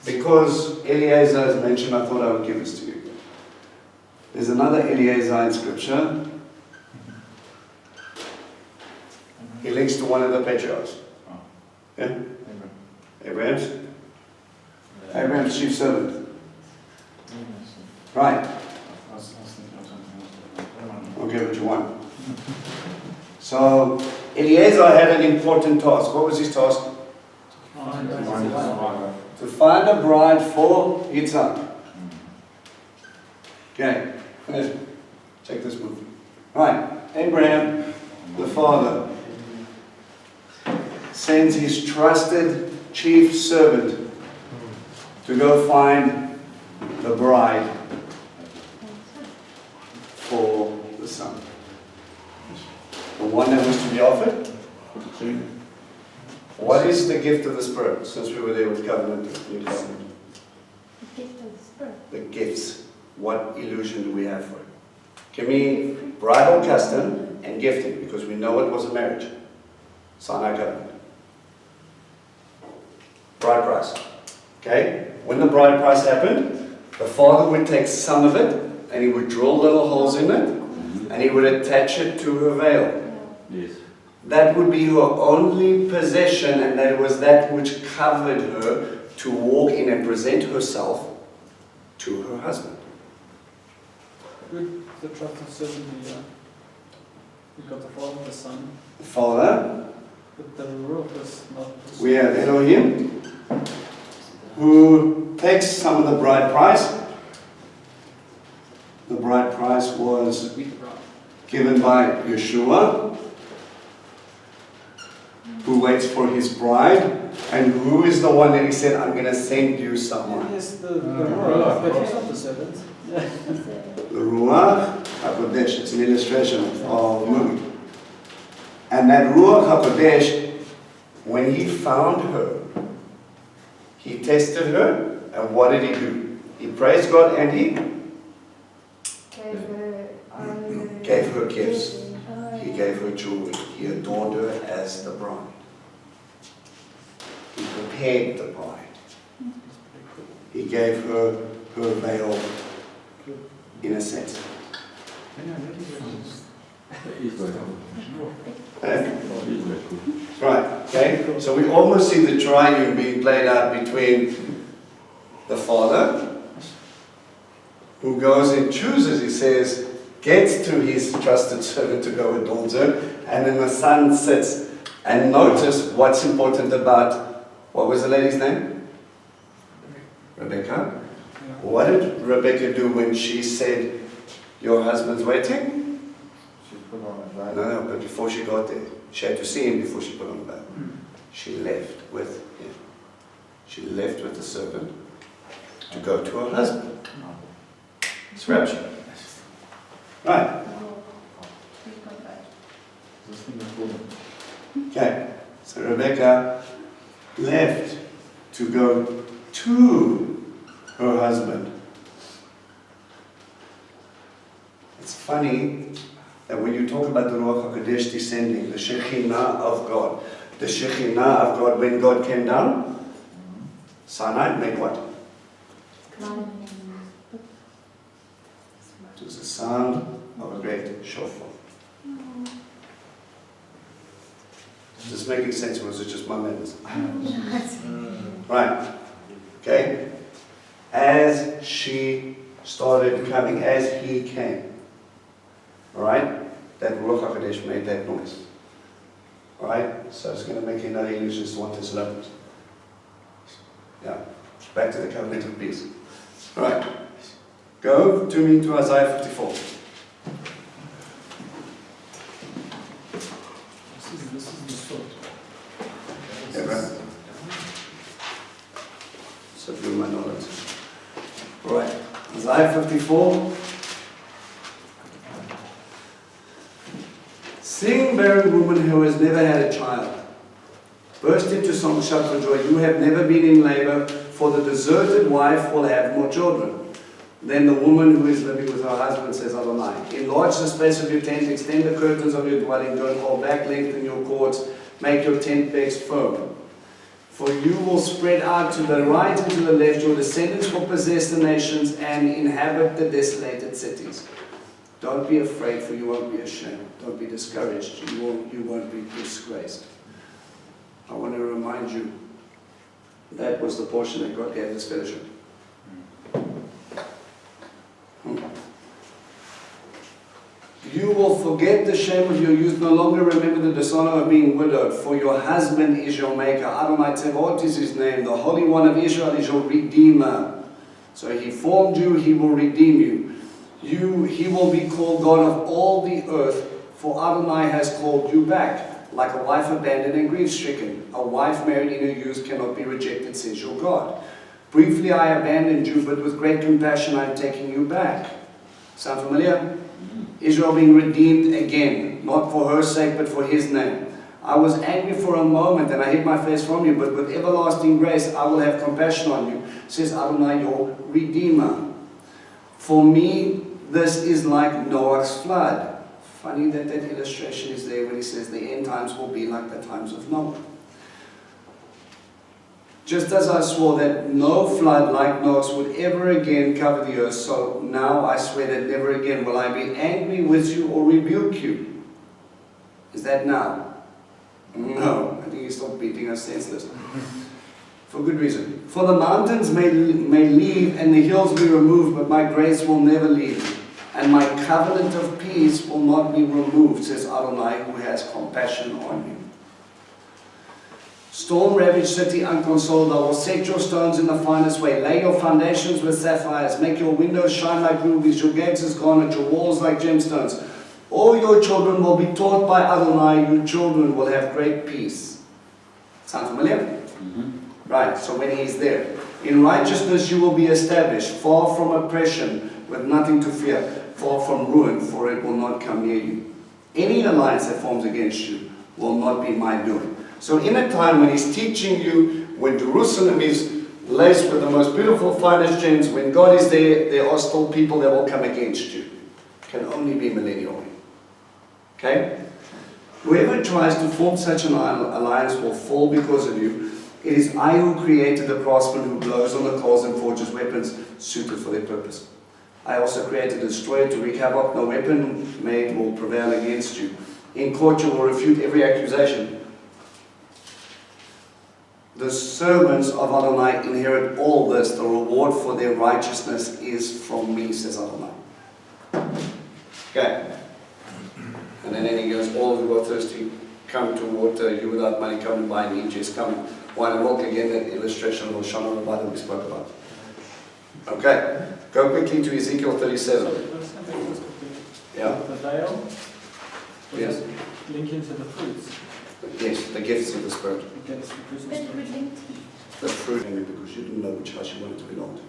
Because Eleazar is mentioned, I thought I would give this to you. There's another Eleazar in Scripture. He links to one of the patriarchs. Yeah? Abraham's? Abraham's chief servant. Right. Okay, what you want. So, Eleazar had an important task. What was his task? To find a bride for Yitzhak. Okay, check this movie. Right, Abraham, the father, sends his trusted chief servant to go find the bride for the son. The one that was to be offered. What is the gift of the Spirit, since we were there with covenant, new covenant? The gift of the Spirit. The gifts. What illusion do we have for it? Give me bridal custom and gifting, because we know it was a marriage. Sinai covenant. Bride price. Okay? When the bride price happened, the father would take some of it and he would drill little holes in it and he would attach it to her veil. Yes. That would be her only possession, and that was that which covered her to walk in and present herself to her husband. Good, the trusted servant, you got the father and the son, The father, but the rule was not. we have Elohim, who takes some of the bride price. The bride price was given by Yeshua, who waits for his bride, and who is the one that he said, I'm going to send you someone. Yes, the ruler, but he's not the servant. The Ruach HaKodesh, it's an illustration of movie. And that Ruach HaKodesh, when he found her, he tested her, and what did he do? He praised God and he gave her gifts. He gave her jewelry. He adorned her as the bride. He prepared the bride. He gave her her veil, in a sense. He's very good. He's very good. Right, okay? So we almost see the triune being played out between the father, who goes and chooses, he says, gets to his trusted servant to go adorn her, and then the son sits. And notice what's important about, what was the lady's name? Rebecca. What did Rebecca do when she said, your husband's waiting? She put on a veil. No, but before she got there, she had to see him before she put on the veil. She left with him. She left with the servant to go to her husband. It's rapture. Right. Okay. So Rebecca left to go to her husband. It's funny that when you talk about the Ruach HaKodesh descending, the Shekhinah of God, the Shekhinah of God, when God came down, Sinai made what? It was the sound of a great shofar. Is this making sense, or is it just my madness? Right. Okay. As she started coming, as he came, all right, that Ruach HaKodesh made that noise. All right. So it's going to make another English just 1 Thessalonians. Yeah. Back to the covenant of peace. All right. Go to me to Isaiah 54. This is the sword. Yeah, right. So do my knowledge. Right. Isaiah 54. Sing, barren woman who has never had a child. Burst into song, shout for joy. You have never been in labor, for the deserted wife will have more children. Then the woman who is living with her husband says, Adonai, enlarge the space of your tent, extend the curtains of your dwelling, don't hold back, lengthen your cords, make your tent pegs firm. For you will spread out to the right and to the left, your descendants will possess the nations and inhabit the desolated cities. Don't be afraid, for you won't be ashamed. Don't be discouraged, you won't be disgraced. I want to remind you, that was the portion that God gave this fellowship. You will forget the shame of your youth, no longer remember the dishonor of being widowed, for your husband is your maker. Adonai Tevot is his name, the Holy One of Israel is your Redeemer. So he formed you, he will redeem you. He will be called God of all the earth, for Adonai has called you back, like a wife abandoned and grief-stricken. A wife married in her youth cannot be rejected, says your God. Briefly I abandoned you, but with great compassion I am taking you back. Sound familiar? Israel being redeemed again, not for her sake, but for his name. I was angry for a moment, and I hid my face from you, but with everlasting grace I will have compassion on you, says Adonai, your Redeemer. For me, this is like Noah's flood. Funny that that illustration is there when he says the end times will be like the times of Noah. Just as I swore that no flood like Noah's would ever again cover the earth, so now I swear that never again will I be angry with you or rebuke you. Is that now? No, I think he's still beating us senseless. For good reason. For the mountains may leave and the hills be removed, but my grace will never leave, and my covenant of peace will not be removed, says Adonai, who has compassion on you. Storm-ravaged city, unconsoled, I will set your stones in the finest way. Lay your foundations with sapphires. Make your windows shine like rubies. Your gates as garnet, your walls like gemstones. All your children will be taught by Adonai. Your children will have great peace. Sound familiar? Mm-hmm. Right, so when he's there. In righteousness you will be established, far from oppression, with nothing to fear, far from ruin, for it will not come near you. Any alliance that forms against you will not be my doing. So in a time when he's teaching you, when Jerusalem is laced with the most beautiful, finest gems, when God is there, there are still people that will come against you. Can only be millennial. Okay? Whoever tries to form such an alliance will fall because of you. It is I who created the craftsman who blows on the coals and forges weapons suited for their purpose. I also created a destroyer to wreak havoc. No weapon made will prevail against you. In court you will refute every accusation. The servants of Adonai inherit all this. The reward for their righteousness is from me, says Adonai. Okay. And then he goes, all who are thirsty, come to water. You without money, come and buy and eat. Just come wine and milk. Again, that illustration of Hoshana Rabbah that we spoke about. Okay. Go quickly to Ezekiel 37. Let's come back to this quickly. Yeah. The veil, Yes. linking to the fruits. Yes, the gifts of the Spirit. Okay, it's the fruits of But the Spirit. would link The fruit, maybe because you didn't know which house you wanted to belong to.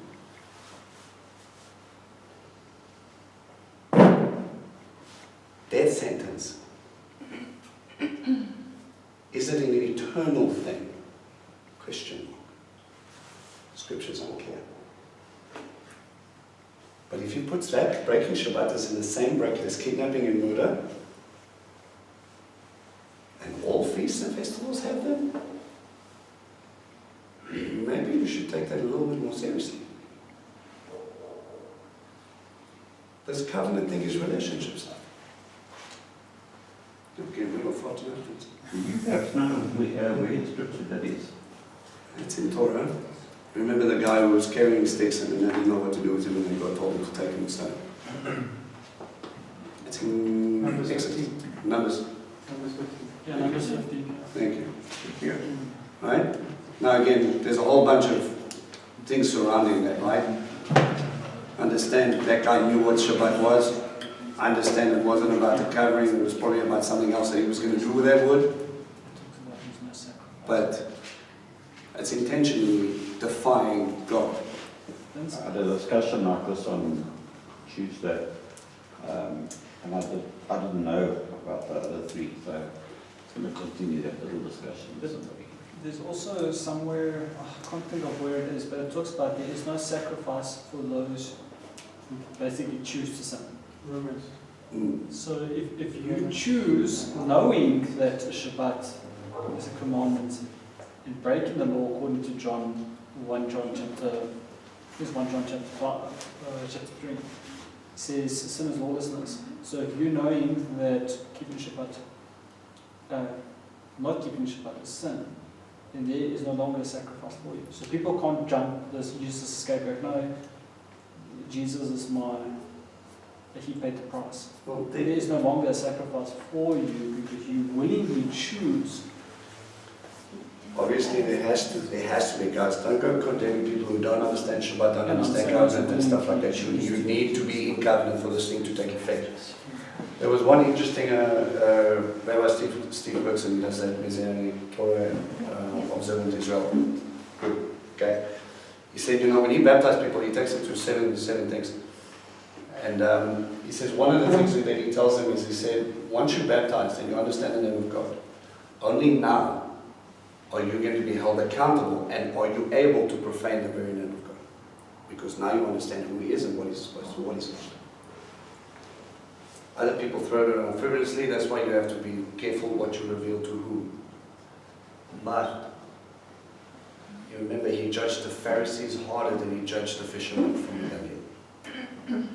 Death sentence. Is it an eternal thing? Question mark. Scriptures aren't clear. But if you put that, breaking Shabbat is in the same bracket as kidnapping and murder, and all feasts and festivals have them, maybe you should take that a little bit more seriously. This covenant thing is relationship stuff. Again, we were far too different. You perhaps know where in scripture that is. It's in Torah. Remember the guy who was carrying sticks and then they didn't know what to do with him and then God told him to take him aside. It's in Numbers Exodus. 15. Numbers. Numbers 15. Yeah, Numbers 15. Thank you. Here. Right? Now again, there's a whole bunch of things surrounding that, right? Understand that guy knew what Shabbat was. Understand it wasn't about the covering, it was probably about something else that he was going to do with that wood. It talks about there's no sacrifice. But it's intentionally defying God. Then I had a discussion like this on Tuesday, and I didn't know about the other three, so it's going to continue that little discussion with somebody. there's also somewhere, I can't think of where it is, but it talks about there is no sacrifice for those who basically choose to sin. Romans. Mm. So if you choose, knowing that Shabbat is a commandment, and breaking the law according to John 1 John chapter 3, says sin is lawlessness. So if you knowing that keeping Shabbat, not keeping Shabbat is sin, then there is no longer a sacrifice for you. So people can't use this scapegoat. No, Jesus is he paid the price. Well, There is no longer a sacrifice for you because you willingly choose. obviously there has to be, guys. Don't go condemning people who don't understand Shabbat, don't And understand I'm saying covenant and stuff like that. You need to be in covenant for this thing to take effect. There was one interesting, Rabbi Steve Bergson does that Messianic Torah observant Israel. Good. Okay. He said, when he baptized people, he takes them to seven things. And he says one of the things that he tells them is, he said, once you're baptized and you understand the name of God, only now are you going to be held accountable and are you able to profane the very name of God. Because now you understand who He is and what He's supposed to do, what He's supposed to do. Other people throw it around frivolously, that's why you have to be careful what you reveal to whom. But you remember He judged the Pharisees harder than He judged the fishermen from Galilee.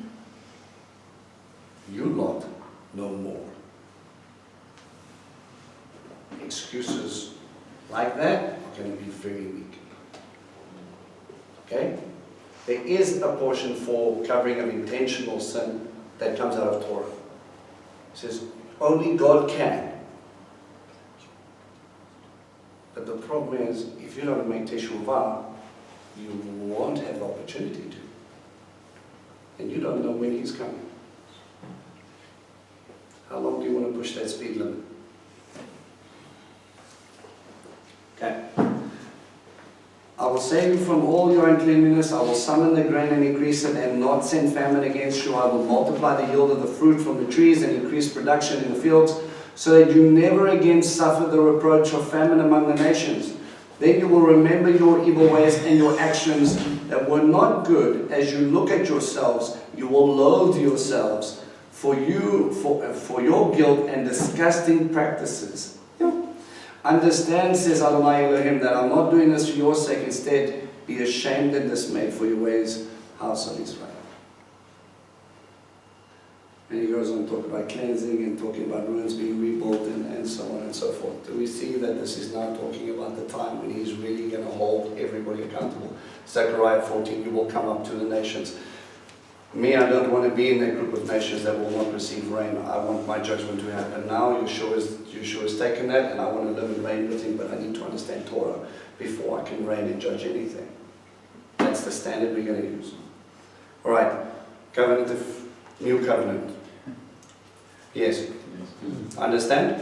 You lot know more. Excuses like that are going to be very weak. Okay? There is a portion for covering of intentional sin that comes out of Torah. It says, only God can. But the problem is, if you don't make teshuvah, you won't have the opportunity to. And you don't know when He's coming. How long do you want to push that speed limit? Okay. I will save you from all your uncleanness. I will summon the grain and increase it and not send famine against you. I will multiply the yield of the fruit from the trees and increase production in the fields so that you never again suffer the reproach of famine among the nations. Then you will remember your evil ways and your actions that were not good. As you look at yourselves, you will loathe yourselves for your guilt and disgusting practices. Understand, says Adonai Elohim, that I'm not doing this for your sake. Instead, be ashamed and dismayed for your ways, house of Israel. And he goes on to talk about cleansing and talking about ruins being rebuilt and so on and so forth. Do we see that this is now talking about the time when he's really going to hold everybody accountable? Zechariah 14, we will come up to the nations. Me, I don't want to be in that group of nations that will not receive rain. I want my judgment to happen now. Yeshua has taken that, and I want to live and reign with him, but I need to understand Torah before I can reign and judge anything. That's the standard we're going to use. All right, covenant of new covenant. Yes. Understand?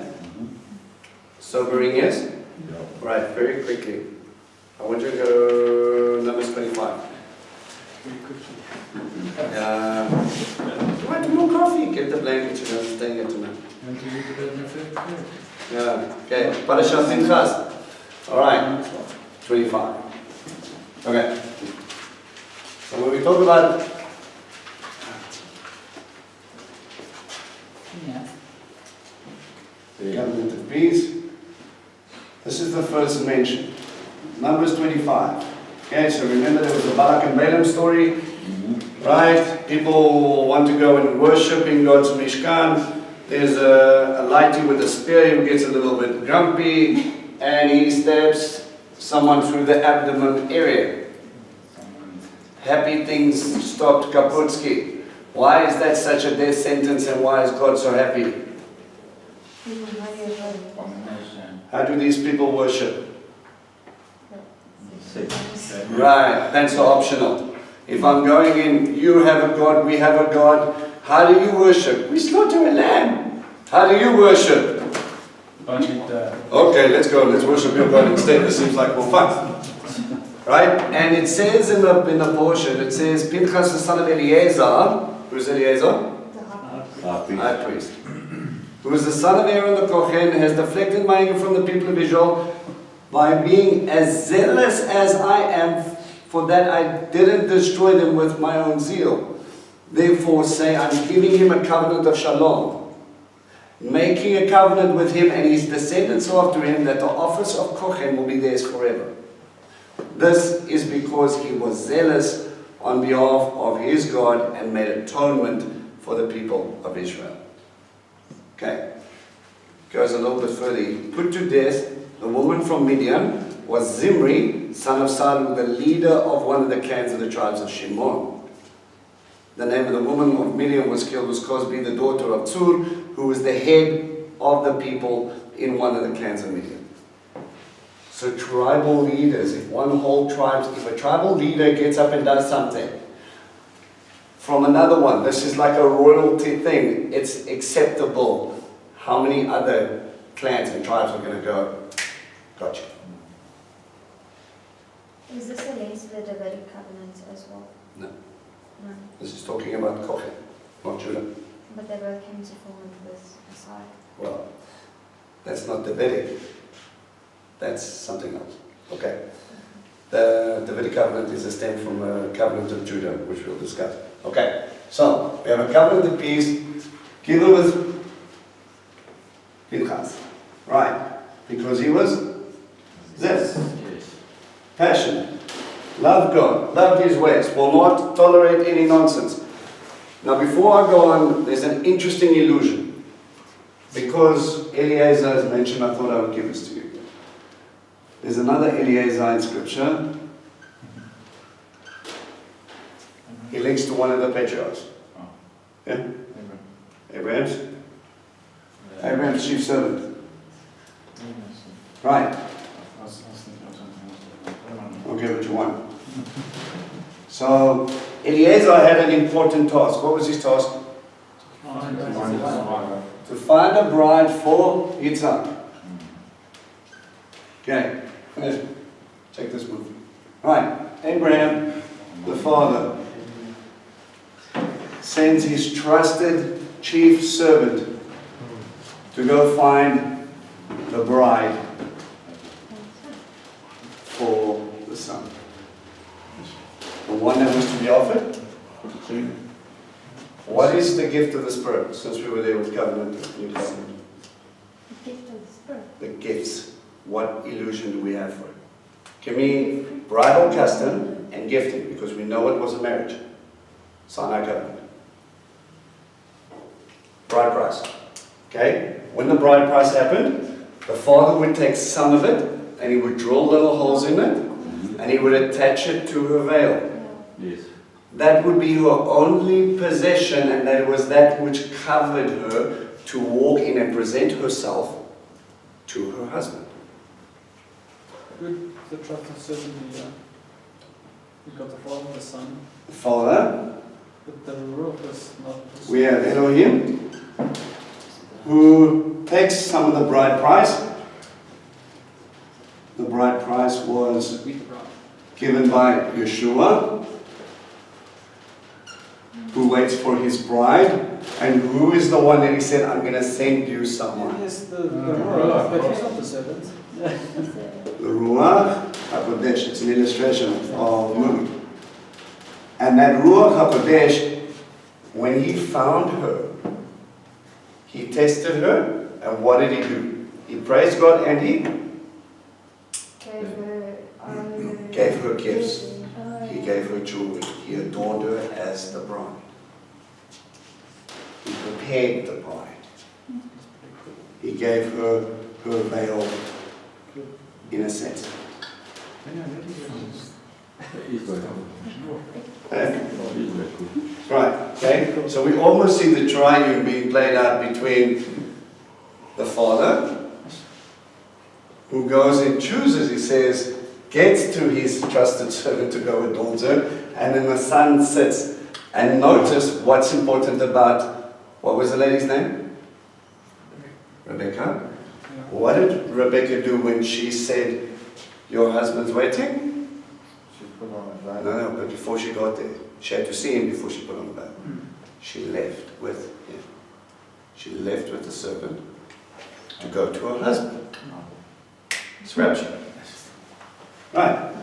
Sobering, yes? All right, very quickly. I want you to go Numbers 25. You want more coffee? Get the blanket, you're not staying here tonight. Yeah, okay. Parashat Pinchas. All right, 25. Okay. So when we talk about the covenant of peace, this is the first mention. Numbers 25. Okay, so remember there was the Balak and Balaam story, right? People want to go and worship in God's Mishkan. There's a lighty with a spear who gets a little bit grumpy, and he stabs someone through the abdomen area. Happy things stopped Kaputski. Why is that such a death sentence, and why is God so happy? How do these people worship? Right, that's optional. If I'm going in, you have a God, we have a God. How do you worship? We slaughter a lamb. How do you worship? Okay, let's go. Let's worship your God instead. This seems like more fun. Right? And it says in the portion, it says, Pinchas the son of Eleazar. Who's Eleazar? High priest. Who is the son of Aaron the Kohen, has deflected my anger from the people of Israel by being as zealous as I am, for that I didn't destroy them with my own zeal. Therefore say, I'm giving him a covenant of shalom, making a covenant with him and his descendants after him, that the office of Kohen will be theirs forever. This is because he was zealous on behalf of his God and made atonement for the people of Israel. Okay, goes a little bit further. He put to death the woman from Midian, was Zimri, son of Salu, the leader of one of the clans of the tribes of Shimon. The name of the woman of Midian was killed was Cosbi, the daughter of Tzur, who was the head of the people in one of the clans of Midian. So tribal leaders, if a tribal leader gets up and does something from another one, this is like a royalty thing, it's acceptable. How many other clans and tribes are going to go, gotcha? Is this a link to the Davidic covenant as well? No. No. This is talking about Kohen, not Judah. But they both came to form with Messiah. Well, that's not Davidic. That's something else. Okay. The Davidic covenant is a stem from a covenant of Judah, which we'll discuss. Okay. So, we have a covenant of peace given with Pinchas. Right. Because he was zealous, passionate, loved God, loved his ways, will not tolerate any nonsense. Now, before I go on, there's an interesting illusion. Because Eleazar is mentioned, I thought I would give this to you. There's another Eleazar in Scripture. He links to one of the patriarchs. Yeah? Abraham's chief servant. Right. I'll give it to one. So, Eleazar had an important task. What was his task? To find a bride for Yitzhak. Okay. Check this move. Right. Abraham, the father, sends his trusted chief servant to go find the bride for the son. The one that was to be offered. What is the gift of the Spirit, since we were there with covenant, new covenant? The gift of the Spirit. The gifts. What illusion do we have for it? Give me bridal custom and gifting, because we know it was a marriage. Sinai covenant. bride price. Okay? When the bride price happened, the father would take some of it and he would drill little holes in it and he would attach it to her veil. Yes. That would be her only possession, and that was that which covered her to walk in and present herself to her husband. Good, the trust and certainty, we've got the Father, the Son, Father, but the Ruach is not. we have Elohim, who takes some of the bride price. The bride price was We the bride. given by Yeshua, who waits for his bride, and who is the one that he said, I'm going to send you someone. Yes, the Ruach, but he's not the servant. The Ruach HaKodesh, it's an illustration of mood. And that Ruach HaKodesh, when he found her, he tested her, and what did he do? He praised God and he gave her gifts. He gave her jewelry. He adorned her as the bride. He prepared the bride. He gave her her veil, in a sense. Right, okay? So we almost see the triune being played out between the Father, who goes and chooses, he says, gets to his trusted servant to go adorn her, and then the Son sits. And notice what's important about, what was the lady's name? Rebecca. What did Rebecca do when she said, your husband's waiting? She put on a veil. No, but before she got there, she had to see him before she put on the veil. She left with him. She left with the servant to go to her husband. It's rapture. Right.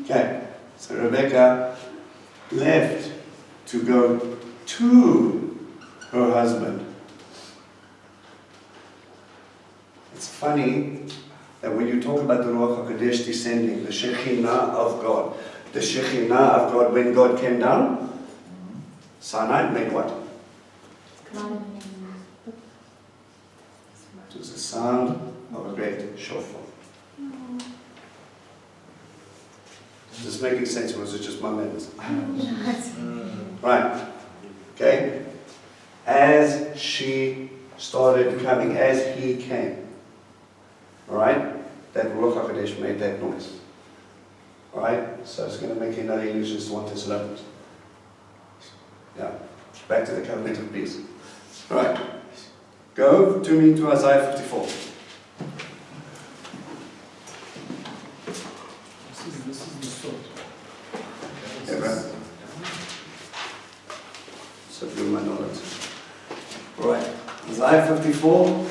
Okay. So Rebecca left to go to her husband. It's funny that when you talk about the Ruach HaKodesh descending, the Shekhinah of God, when God came down, Sinai made what? It was the sound of a great shofar. Is this making sense, or is it just my madness? Right. Okay. As she started coming, as he came, all right, that Ruach HaKodesh made that noise. All right. So it's going to make another English just 1 Thessalonians. Yeah. Back to the covenant of peace. All right. Go to me to Isaiah 54. This is the sword. Yeah, right. So do my knowledge. All right. Isaiah 54.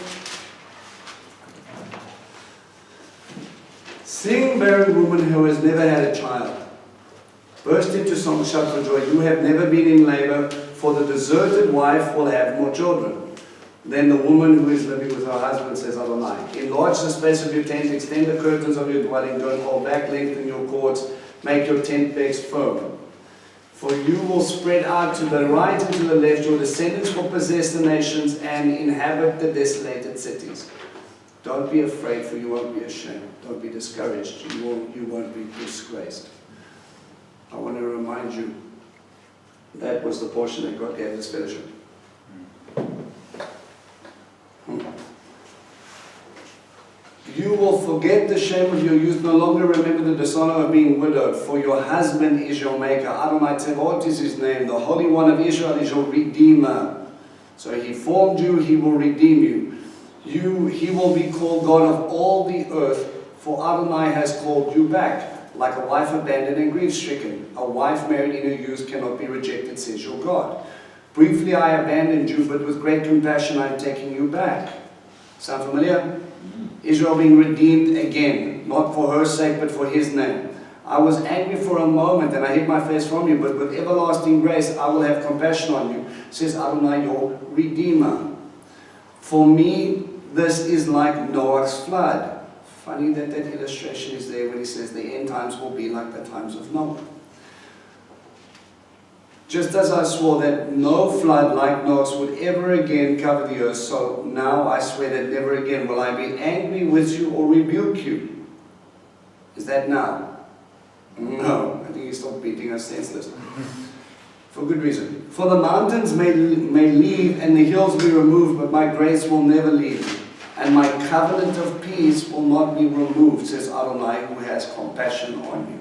Sing, barren woman who has never had a child. Burst into song, shout for joy. You have never been in labor, for the deserted wife will have more children. Then the woman who is living with her husband says, Adonai, enlarge the space of your tent, extend the curtains of your dwelling, don't hold back, lengthen your cords, make your tent pegs firm. For you will spread out to the right and to the left, your descendants will possess the nations and inhabit the desolated cities. Don't be afraid, for you won't be ashamed. Don't be discouraged, you won't be disgraced. I want to remind you, that was the portion that God gave this fellowship. You will forget the shame of your youth, no longer remember the dishonor of being widowed, for your husband is your maker. Adonai Tzevot is his name, the Holy One of Israel is your Redeemer. So he formed you, he will redeem you. He will be called God of all the earth, for Adonai has called you back, like a wife abandoned and grief-stricken. A wife married in her youth cannot be rejected, says your God. Briefly I abandoned you, but with great compassion I am taking you back. Sound familiar? Israel being redeemed again, not for her sake, but for his name. I was angry for a moment, and I hid my face from you, but with everlasting grace I will have compassion on you, says Adonai, your Redeemer. For me, this is like Noah's flood. Funny that that illustration is there when he says the end times will be like the times of Noah. Just as I swore that no flood like Noah's would ever again cover the earth, so now I swear that never again will I be angry with you or rebuke you. Is that now? No, I think he's still beating us senseless. For good reason. For the mountains may leave and the hills be removed, but my grace will never leave, and my covenant of peace will not be removed, says Adonai, who has compassion on you.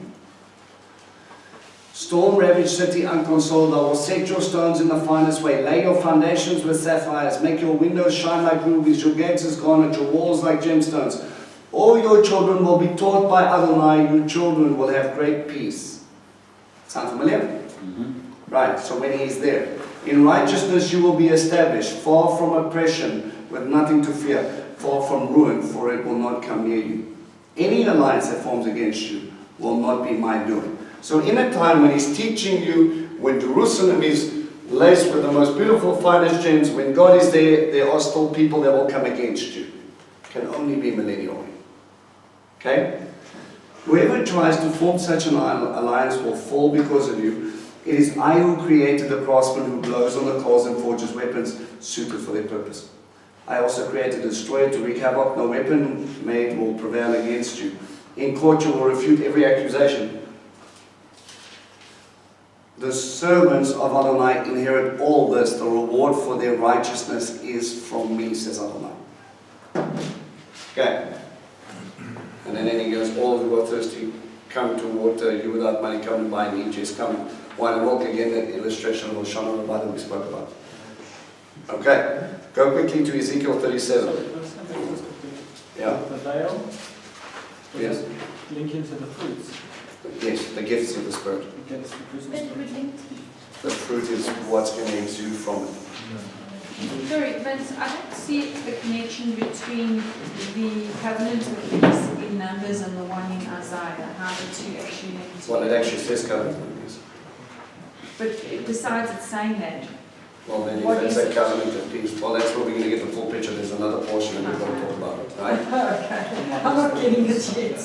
Storm-ravaged city, unconsoled, I will set your stones in the finest way. Lay your foundations with sapphires. Make your windows shine like rubies, your gates as garnet, your walls like gemstones. All your children will be taught by Adonai. Your children will have great peace. Sound familiar? Mhm. Right, so when he is there. In righteousness you will be established, far from oppression, with nothing to fear, far from ruin, for it will not come near you. Any alliance that forms against you will not be my doing. So in a time when he's teaching you, when Jerusalem is laced with the most beautiful, finest gems, when God is there, there are still people that will come against you. Can only be millennial. Okay? Whoever tries to form such an alliance will fall because of you. It is I who created the craftsman who blows on the coals and forges weapons suited for their purpose. I also created a destroyer to wreak havoc. No weapon made will prevail against you. In court you will refute every accusation. The servants of Adonai inherit all this. The reward for their righteousness is from me, says Adonai. Okay. And then he goes, all who are thirsty, come to water. You without money, come and buy and eat. Just come, wine and milk. Again, that illustration of Hoshana Rabbi that we spoke about. Okay. Go quickly to Ezekiel 37. Yeah. The veil. Yes. Linking to the fruits. Yes, the gifts of the Spirit. Against the fruits of But the it would Spirit. link to The fruit is what's going to exude from it. Sorry, Vince, I don't see the connection between the covenant of peace in Numbers and the one in Isaiah, how the two actually link Well, it together. actually says covenant. Yes. But besides it saying that, Well, then What if it's is a it? covenant of peace, well, that's where we're going to get the full picture. There's another portion that we're going to talk about it, right? okay, I'm not getting it yet.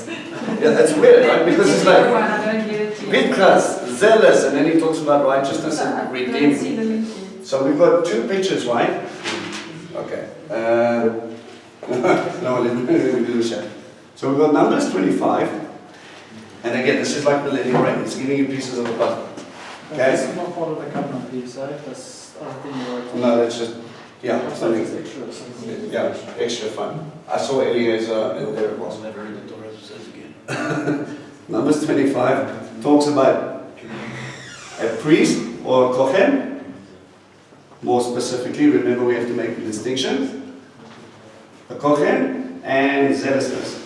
Yeah, that's weird, right? Because it's Particular like, one, I don't get it yet. Pinchas, zealous, and then he talks about righteousness So I and don't redeeming. see the link yet. So we've got two pictures, right? Okay. No, let me do the share. So we've got Numbers 25, and again, this is like millennial reign. It's giving you pieces of the puzzle. Okay. This is not part of the covenant piece, eh? That's other thing you wrote. No, that's just, yeah, That's something. extra. Something. Yeah, extra fun. I saw Eliezer, and there it was. I'll never read the Torah, it says again. Numbers 25 talks about a priest or a kohen. More specifically, remember we have to make the distinction. A kohen and zealousness.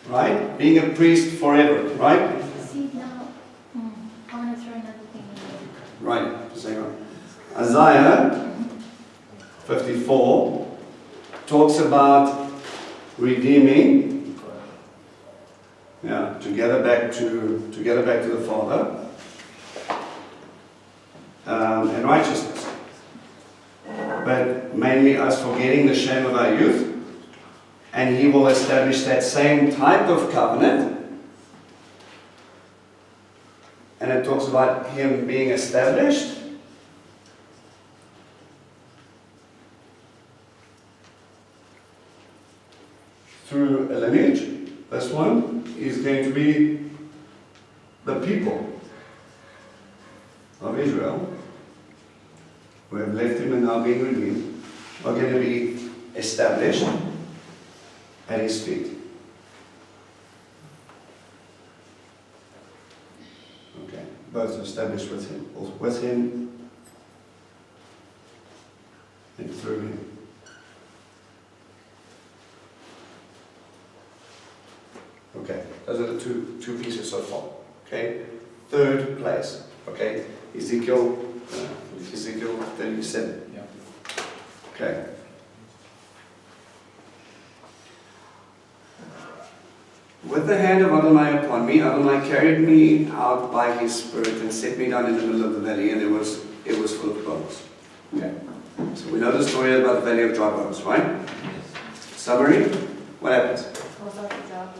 Right? Being a priest forever, right? see now. I want to throw another thing in. Right, just hang on. Isaiah 54 talks about redeeming, to gather back to the Father, and righteousness. But mainly us forgetting the shame of our youth, and He will establish that same type of covenant. And it talks about Him being established. Through a lineage. This one is going to be the people of Israel, who have left Him and now being redeemed, are going to be established at His feet. Okay, both established with Him, both with Him and through Him. Okay, those are the two pieces so far. Okay, third place. Okay, Ezekiel 37. Yeah. Okay. With the hand of Adonai upon me, Adonai carried me out by His Spirit and set me down in the middle of the valley, and it was full of bones. Okay. So we know the story about the valley of dry bones, right? Summary. What happens? Pulls out the job.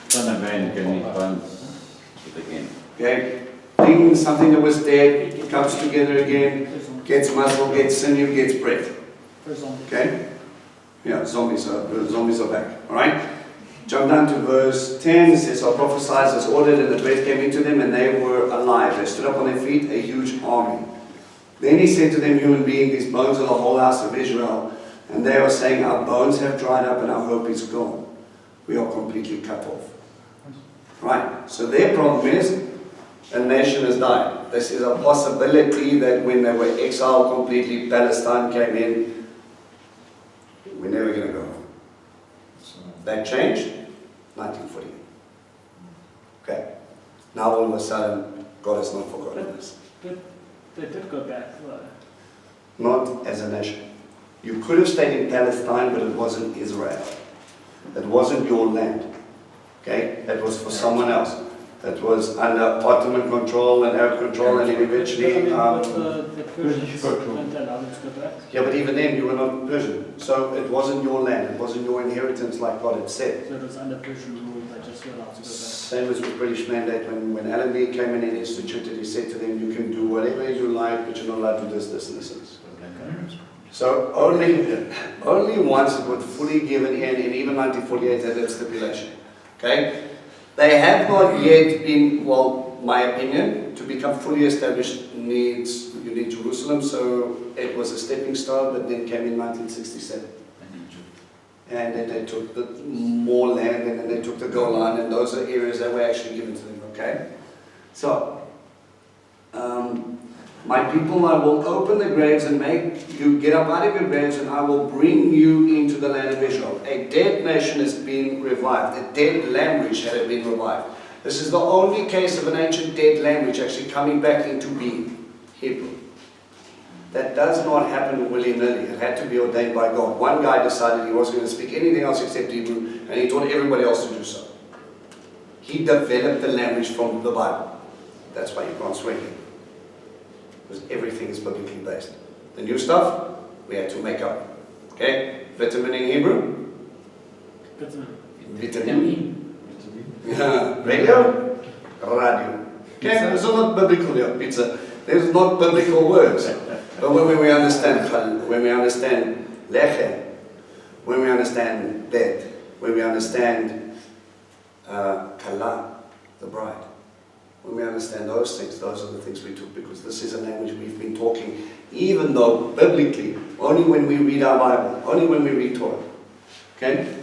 Son of man, can we bones it again? Okay. thing, something that was dead, comes together again, gets muscle, gets sinew, gets breath. For example. Okay? Yeah, zombies are back. Alright? Jump down to verse 10. It says, I prophesied as ordered, and the breath came into them, and they were alive. They stood up on their feet, a huge army. Then he said to them, human being, these bones are the whole house of Israel. And they are saying, our bones have dried up and our hope is gone. We are completely cut off. Right? So their problem is, a nation has died. This is a possibility that when they were exiled completely, Palestine came in, we're never going to go home. That changed, 1948. Okay. Now all of a sudden, God has not forgotten us. They did go back, though. Not as a nation. You could have stayed in Palestine, but it wasn't Israel. It wasn't your land. Okay? That was for someone else. That was under Ottoman control and Arab control, and then eventually... the Persians control. don't allow them to go back. yeah, but even then you were not Persian. So it wasn't your land. It wasn't your inheritance like God had said. So it was under Persian rule, they just were allowed to go back. Same as with British Mandate. When Allenby came in and instituted, he said to them, you can do whatever you like, but you're not allowed to do this and this and this. So only once it was fully given in even 1948, had that stipulation. Okay? They have not yet been, well, my opinion, to become fully established you need Jerusalem, so it was a stepping stone, but then came in 1967. And then they took more land, and then they took the Golan, and those are areas that were actually given to them, okay? So, my people, I will open the graves and make you get up out of your graves, and I will bring you into the land of Israel. A dead nation has been revived. A dead language had been revived. This is the only case of an ancient dead language actually coming back into being, Hebrew. That does not happen willy-nilly. It had to be ordained by God. One guy decided he wasn't going to speak anything else except Hebrew, and he taught everybody else to do so. He developed the language from the Bible. That's why you can't swear here. Because everything is biblically based. The new stuff, we had to make up. Okay? Vitamin in Hebrew? Vitamin. Yeah. Radio? Radio. Okay? Those are not biblical, yeah, pizza. There's not biblical words. But when we understand lechem, when we understand bet, when we understand kala, the bride, when we understand those things, those are the things we took, because this is a language we've been talking, even though biblically, only when we read our Bible, only when we read Torah. Okay?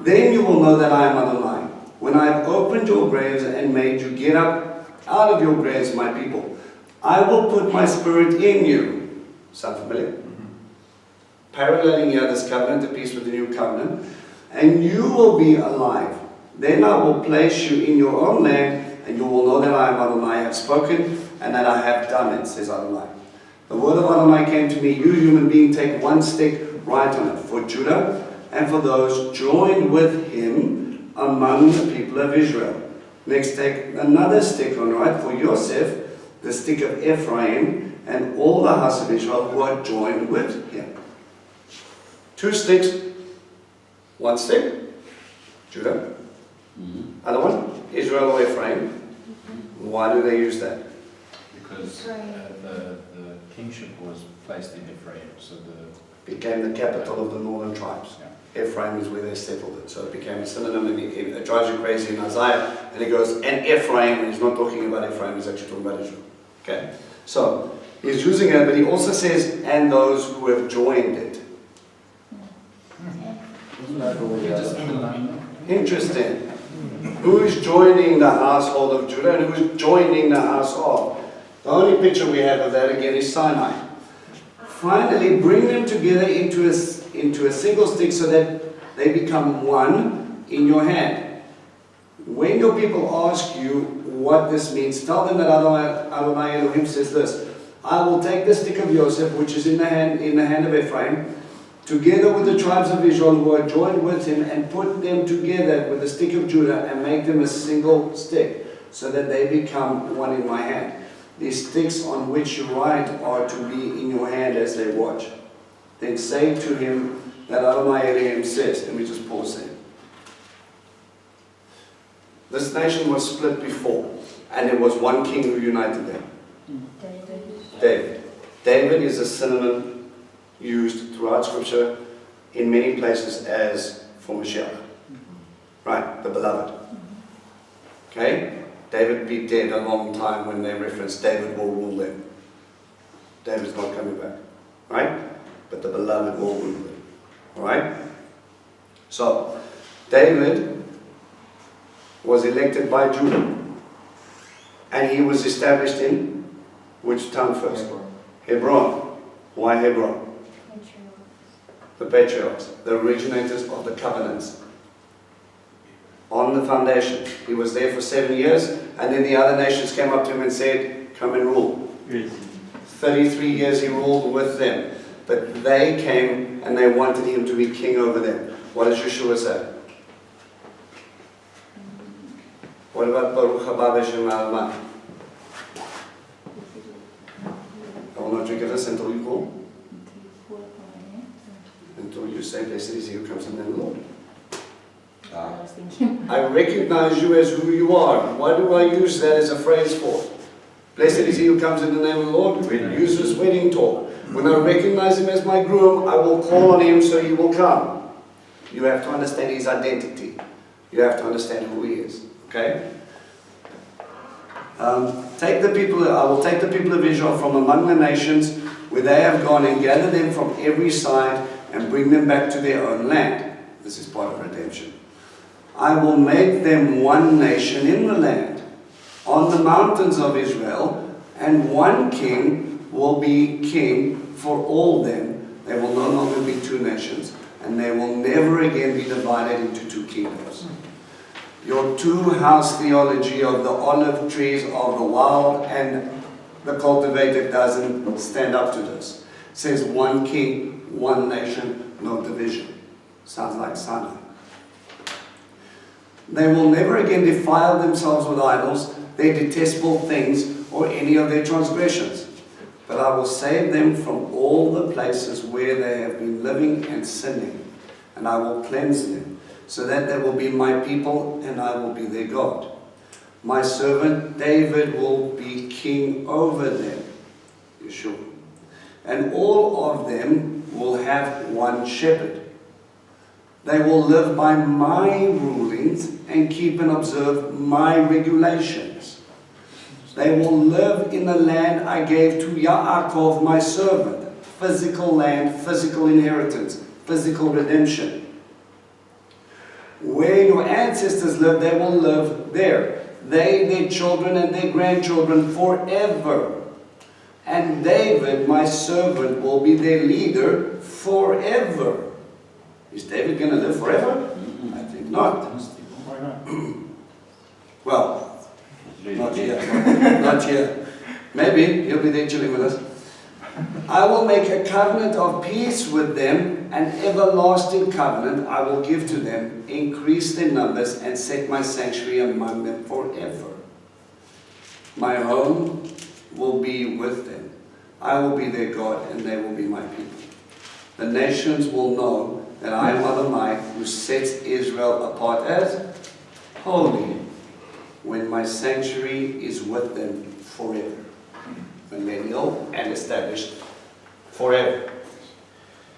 Then you will know that I am Adonai, when I have opened your graves and made you get up out of your graves, my people. I will put my spirit in you. Sound familiar? Paralleling here this covenant, the peace with the new covenant. And you will be alive. Then I will place you in your own land, and you will know that I am Adonai, I have spoken, and that I have done it, says Adonai. The word of Adonai came to me, you human being, take one stick, write on it, for Judah, and for those joined with him among the people of Israel. Next, take another stick and write for Yosef, the stick of Ephraim, and all the house of Israel who are joined with him. 2 sticks, 1 stick, Judah. Other one, Israel or Ephraim. Why do they use that? Because the kingship was placed in Ephraim, so Became the capital of the northern tribes. Ephraim is where they settled it, so it became a synonym, and it drives you crazy in Isaiah, and he goes, and Ephraim, and he's not talking about Ephraim, he's actually talking about Israel. Okay, so he's using it, but he also says, and those who have joined it. Interesting. Who is joining the household of Judah, and who is joining the house of? The only picture we have of that again is Sinai. Finally, bring them together into a single stick so that they become one in your hand. When your people ask you what this means, tell them that Adonai Elohim says this: I will take the stick of Yosef, which is in the hand of Ephraim, together with the tribes of Israel who are joined with him, and put them together with the stick of Judah and make them a single stick, so that they become one in my hand. These sticks on which you write are to be in your hand as they watch. Then say to him that Adonai Elohim says. Let me just pause there. This nation was split before. And there was one king who united them. David. David is a synonym used throughout Scripture in many places as for Mashiach. Right, the beloved. Okay? David be dead a long time when they reference David will rule them. David's not coming back. Right? But the beloved will rule them. Alright? So, David was elected by Judah. And he was established in which town first? Hebron. Why Hebron? The patriarchs, the originators of the covenants. On the foundation. He was there for 7 years, and then the other nations came up to him and said, come and rule. 33 years he ruled with them. But they came and they wanted him to be king over them. What does Yeshua say? What about Baruch haba b'shem Alma? I will not drink of this until you call. Until you say, blessed is he who comes in the name of the Lord. I recognize you as who you are. Why do I use that as a phrase for? Blessed is he who comes in the name of the Lord. Use this wedding talk. When I recognize him as my groom, I will call on him so he will come. You have to understand his identity. You have to understand who he is. Okay? I will take the people of Israel from among the nations where they have gone and gather them from every side and bring them back to their own land. This is part of redemption. I will make them one nation in the land, on the mountains of Israel, and one king will be king for all them. There will no longer be two nations, and they will never again be divided into two kingdoms. Your two-house theology of the olive trees of the wild and the cultivated doesn't stand up to this. It says one king, one nation, no division. Sounds like Sinai. They will never again defile themselves with idols, their detestable things, or any of their transgressions. But I will save them from all the places where they have been living and sinning, and I will cleanse them, so that they will be my people, and I will be their God. My servant David will be king over them, Yeshua. And all of them will have one shepherd. They will live by my rulings and keep and observe my regulations. They will live in the land I gave to Yaakov, my servant. Physical land, physical inheritance, physical redemption. Where your ancestors lived, they will live there. They, their children, and their grandchildren forever. And David, my servant, will be their leader forever. Is David going to live forever? I think not. Why not? Well, not yet. Not yet. Maybe he'll be there chilling with us. I will make a covenant of peace with them, an everlasting covenant I will give to them, increase their numbers, and set my sanctuary among them forever. My home will be with them. I will be their God, and they will be my people. The nations will know that I am Adonai, who sets Israel apart as holy, when my sanctuary is with them forever. Millennial and established forever.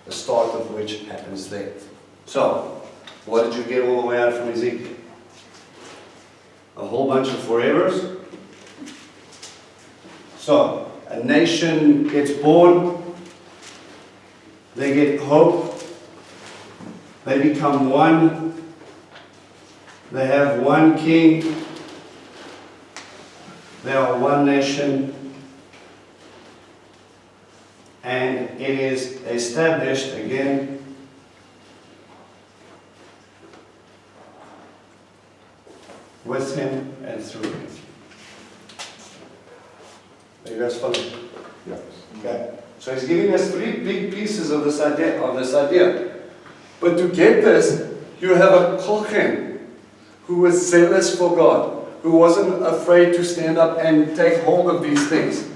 The start of which happens there. So, what did you get all the way out from Ezekiel? A whole bunch of forevers. So, a nation gets born, they get hope, they become one, they have one king, they are one nation, and it is established again with him and through him. Are you guys following? Yes. Okay. So he's giving us three big pieces of this idea. But to get this, you have a Kohen who was zealous for God, who wasn't afraid to stand up and take hold of these things.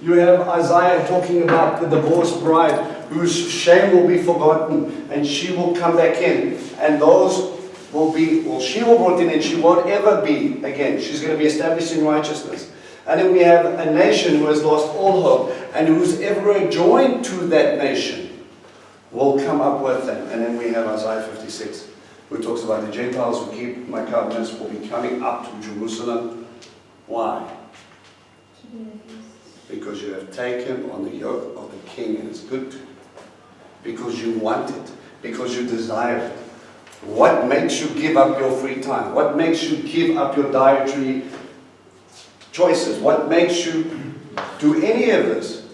You have Isaiah talking about the divorced bride whose shame will be forgotten and she will come back in. And those will be, well, she will be brought in and she won't ever be again. She's going to be established in righteousness. And then we have a nation who has lost all hope, and who's ever joined to that nation will come up with them. And then we have Isaiah 56, who talks about the Gentiles who keep my covenants will be coming up to Jerusalem. Why? Because you have taken on the yoke of the king, and it's good to. Because you want it. Because you desire it. What makes you give up your free time? What makes you give up your dietary choices? What makes you do any of this?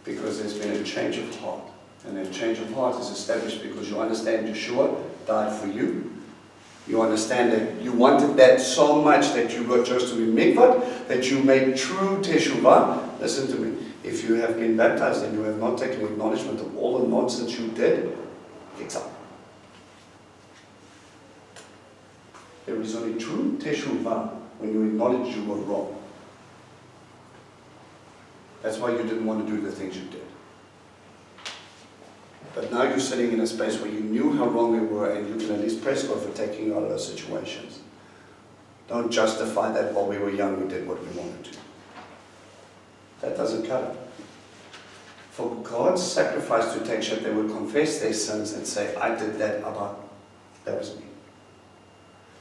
Because there's been a change of heart. And that change of heart is established because you understand Yeshua died for you. You understand that you wanted that so much that you got chose to be mikvah, that you made true teshuvah. Listen to me. If you have been baptized and you have not taken acknowledgement of all the nonsense you did, fix up. There is only true teshuvah when you acknowledge you were wrong. That's why you didn't want to do the things you did. But now you're sitting in a space where you knew how wrong you were, and you can at least praise God for taking you out of those situations. Don't justify that while we were young we did what we wanted to. That doesn't cut it. For God's sacrifice to take shape, they would confess their sins and say, I did that that was me.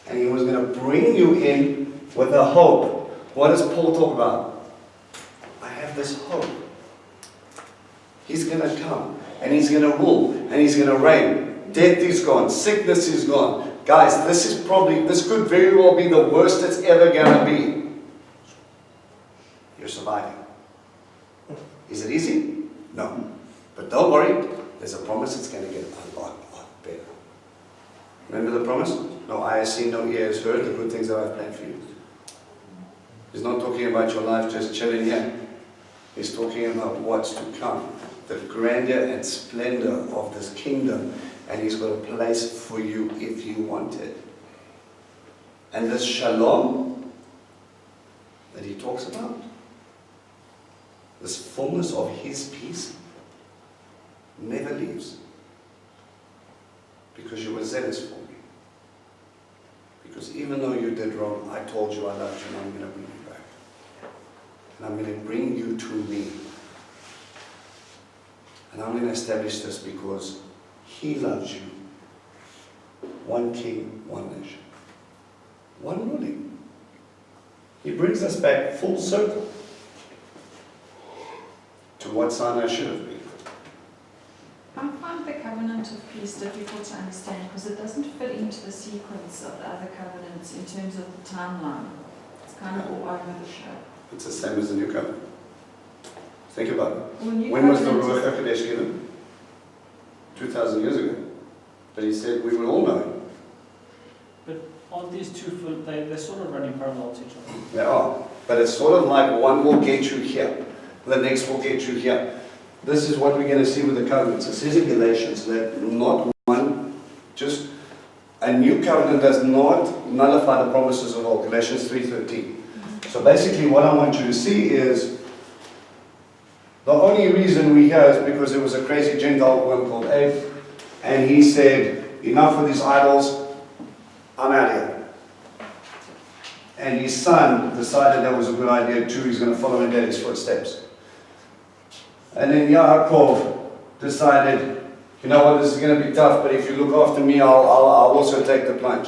And He was going to bring you in with a hope. What does Paul talk about? I have this hope. He's going to come. And He's going to rule, and He's going to reign. Death is gone. Sickness is gone. Guys, this could very well be the worst it's ever going to be. You're surviving. Is it easy? No. But don't worry, there's a promise it's going to get a lot better. Remember the promise? No eye has seen, no ear has heard the good things that I've planned for you. He's not talking about your life just chilling here. He's talking about what's to come. The grandeur and splendor of this kingdom, and He's got a place for you if you want it. And this shalom that He talks about, this fullness of His peace, never leaves. Because you were zealous for me. Because even though you did wrong, I told you I loved you, and I'm going to bring you back. And I'm going to bring you to me. And I'm going to establish this because He loves you. One king, one nation. One ruling. He brings us back full circle to what Sinai should have been. I find the covenant of peace difficult to understand because it doesn't fit into the sequence of the other covenants in terms of the timeline. It's kind of all over the show. It's the same as the new covenant. Think about it. Well, When was the Ruach HaKodesh given? 2,000 years ago. But He said we will all know. But aren't these two, they're sort of running parallel to each other? They are. But it's sort of like one will get you here. The next will get you here. This is what we're going to see with the covenants. It says in Galatians that not one, just a new covenant does not nullify the promises of old. Galatians 3:13. So basically what I want you to see is the only reason we're here is because there was a crazy Gentile woman called Abe, and he said, enough of these idols, I'm out of here. And his son decided that was a good idea too, he's going to follow in daddy's footsteps. And then Yaakov decided, you know what, this is going to be tough, but if you look after me, I'll also take the plunge.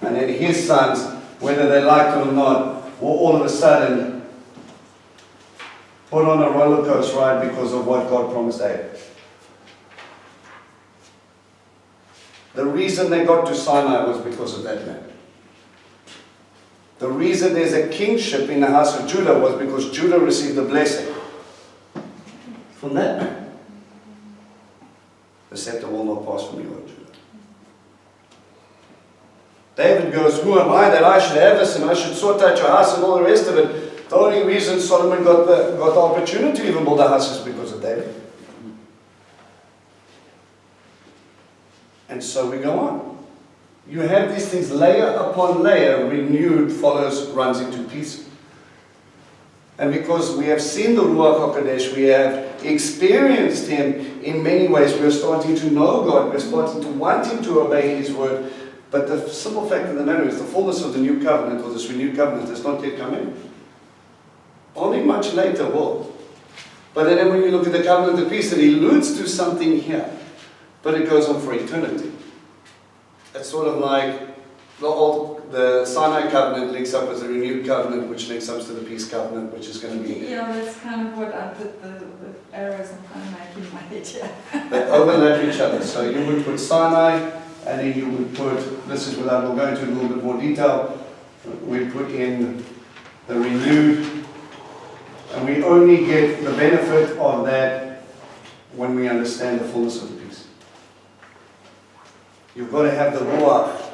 And then his sons, whether they liked it or not, will all of a sudden put on a roller coaster ride because of what God promised Abraham. The reason they got to Sinai was because of that man. The reason there's a kingship in the house of Judah was because Judah received a blessing from that man. The scepter will not pass from you, O Judah. David goes, who am I that I should have this and I should sort out your house and all the rest of it? The only reason Solomon got the opportunity to even build a house is because of David. And so we go on. You have these things layer upon layer, renewed runs into peace. And because we have seen the Ruach HaKodesh, we have experienced Him in many ways. We're starting to know God. We're starting to want Him to obey His word. But the simple fact of the matter is the fullness of the new covenant, or this renewed covenant, has not yet come in. Only much later will. But then when you look at the covenant of peace, it alludes to something here. But it goes on for eternity. It's sort of like the Sinai covenant links up with the renewed covenant, which links up to the peace covenant, which is going to be... Yeah, that's kind of what I put the arrows I'm kind of making in my head here. They overlap each other. So you would put Sinai, and then you would put, this is without, we'll go into a little bit more detail, we put in the renewed, and we only get the benefit of that when we understand the fullness of the peace. You've got to have the ruach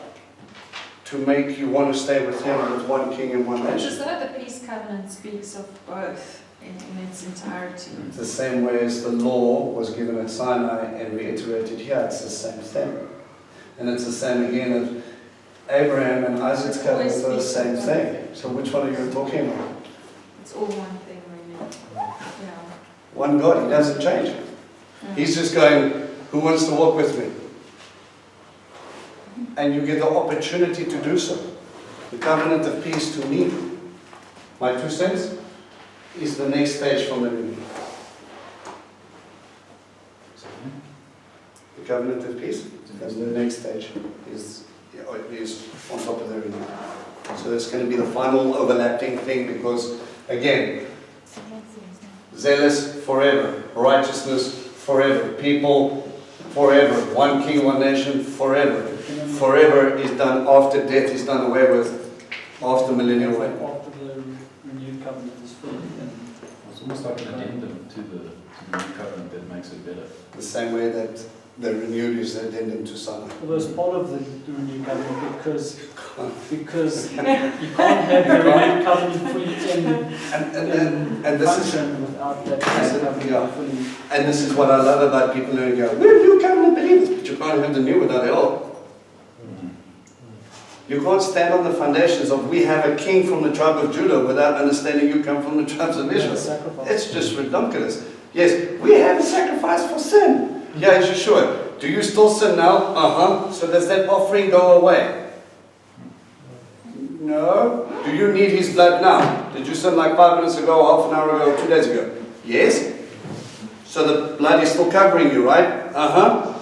to make you want to stay with him, with one king and one It's nation. as though the peace covenant speaks of both in its entirety. It's the same way as the law was given at Sinai and reiterated here, it's the same thing. And it's the same again of Abraham and Isaac's covenant are the same thing. So which one are you talking about? It's all one thing, really. Yeah. One God, he doesn't change. Yeah. He's just going, who wants to walk with me? And you get the opportunity to do so. The covenant of peace to me, my 2 cents, is the next stage from the renewal. The covenant of peace, that's the next stage, is on top of the renewal. So that's going to be the final overlapping thing because, again, zealous forever, righteousness forever, people forever, one king, one nation forever. Forever is done after death is done away with, after millennial reign. After the renewed covenant is finished. It's almost like an addendum to the new covenant that makes it better. The same way that the renewed is the addendum to Sinai. Although it's part of the renewed covenant because you can't have the renewed covenant fully And this is function without that peace covenant yeah. fully. And this is what I love about people who go, we're new covenant believers, but you can't have the new without the old. You can't stand on the foundations of we have a king from the tribe of Judah without understanding you come from the tribes of Israel. Sacrifice. It's just ridiculous. Yes, we have a sacrifice for sin. Yeah, is you sure? Do you still sin now? So does that offering go away? No. Do you need his blood now? Did you sin like 5 minutes ago, half an hour ago, 2 days ago? Yes. So the blood is still covering you, right?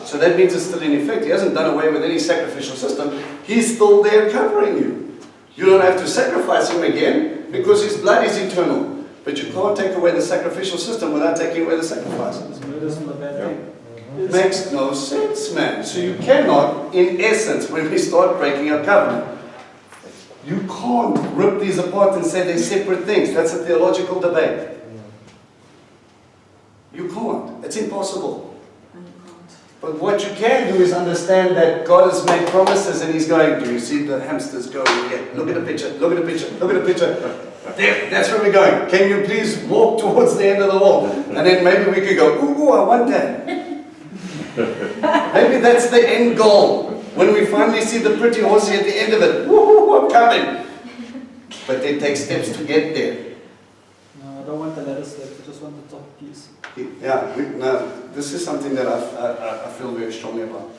So that means it's still in effect. He hasn't done away with any sacrificial system. He's still there covering you. You don't have to sacrifice him again because his blood is eternal. But you can't take away the sacrificial system without taking away the sacrifices. Murder isn't a bad thing. Makes no sense, man. So you cannot, in essence, when we start breaking a covenant, you can't rip these apart and say they're separate things. That's a theological debate. You can't. It's impossible. But what you can do is understand that God has made promises and He's going, do you see the hamsters going here? Look at the picture, look at the picture, look at the picture. There, that's where we're going. Can you please walk towards the end of the wall? And then maybe we could go, ooh, I want that. Maybe that's the end goal. When we finally see the pretty horsey at the end of it, woohoo, I'm coming. But they take steps to get there. No, I don't want the latter step. I just want the top piece. Yeah, no, this is something that I feel very strongly about.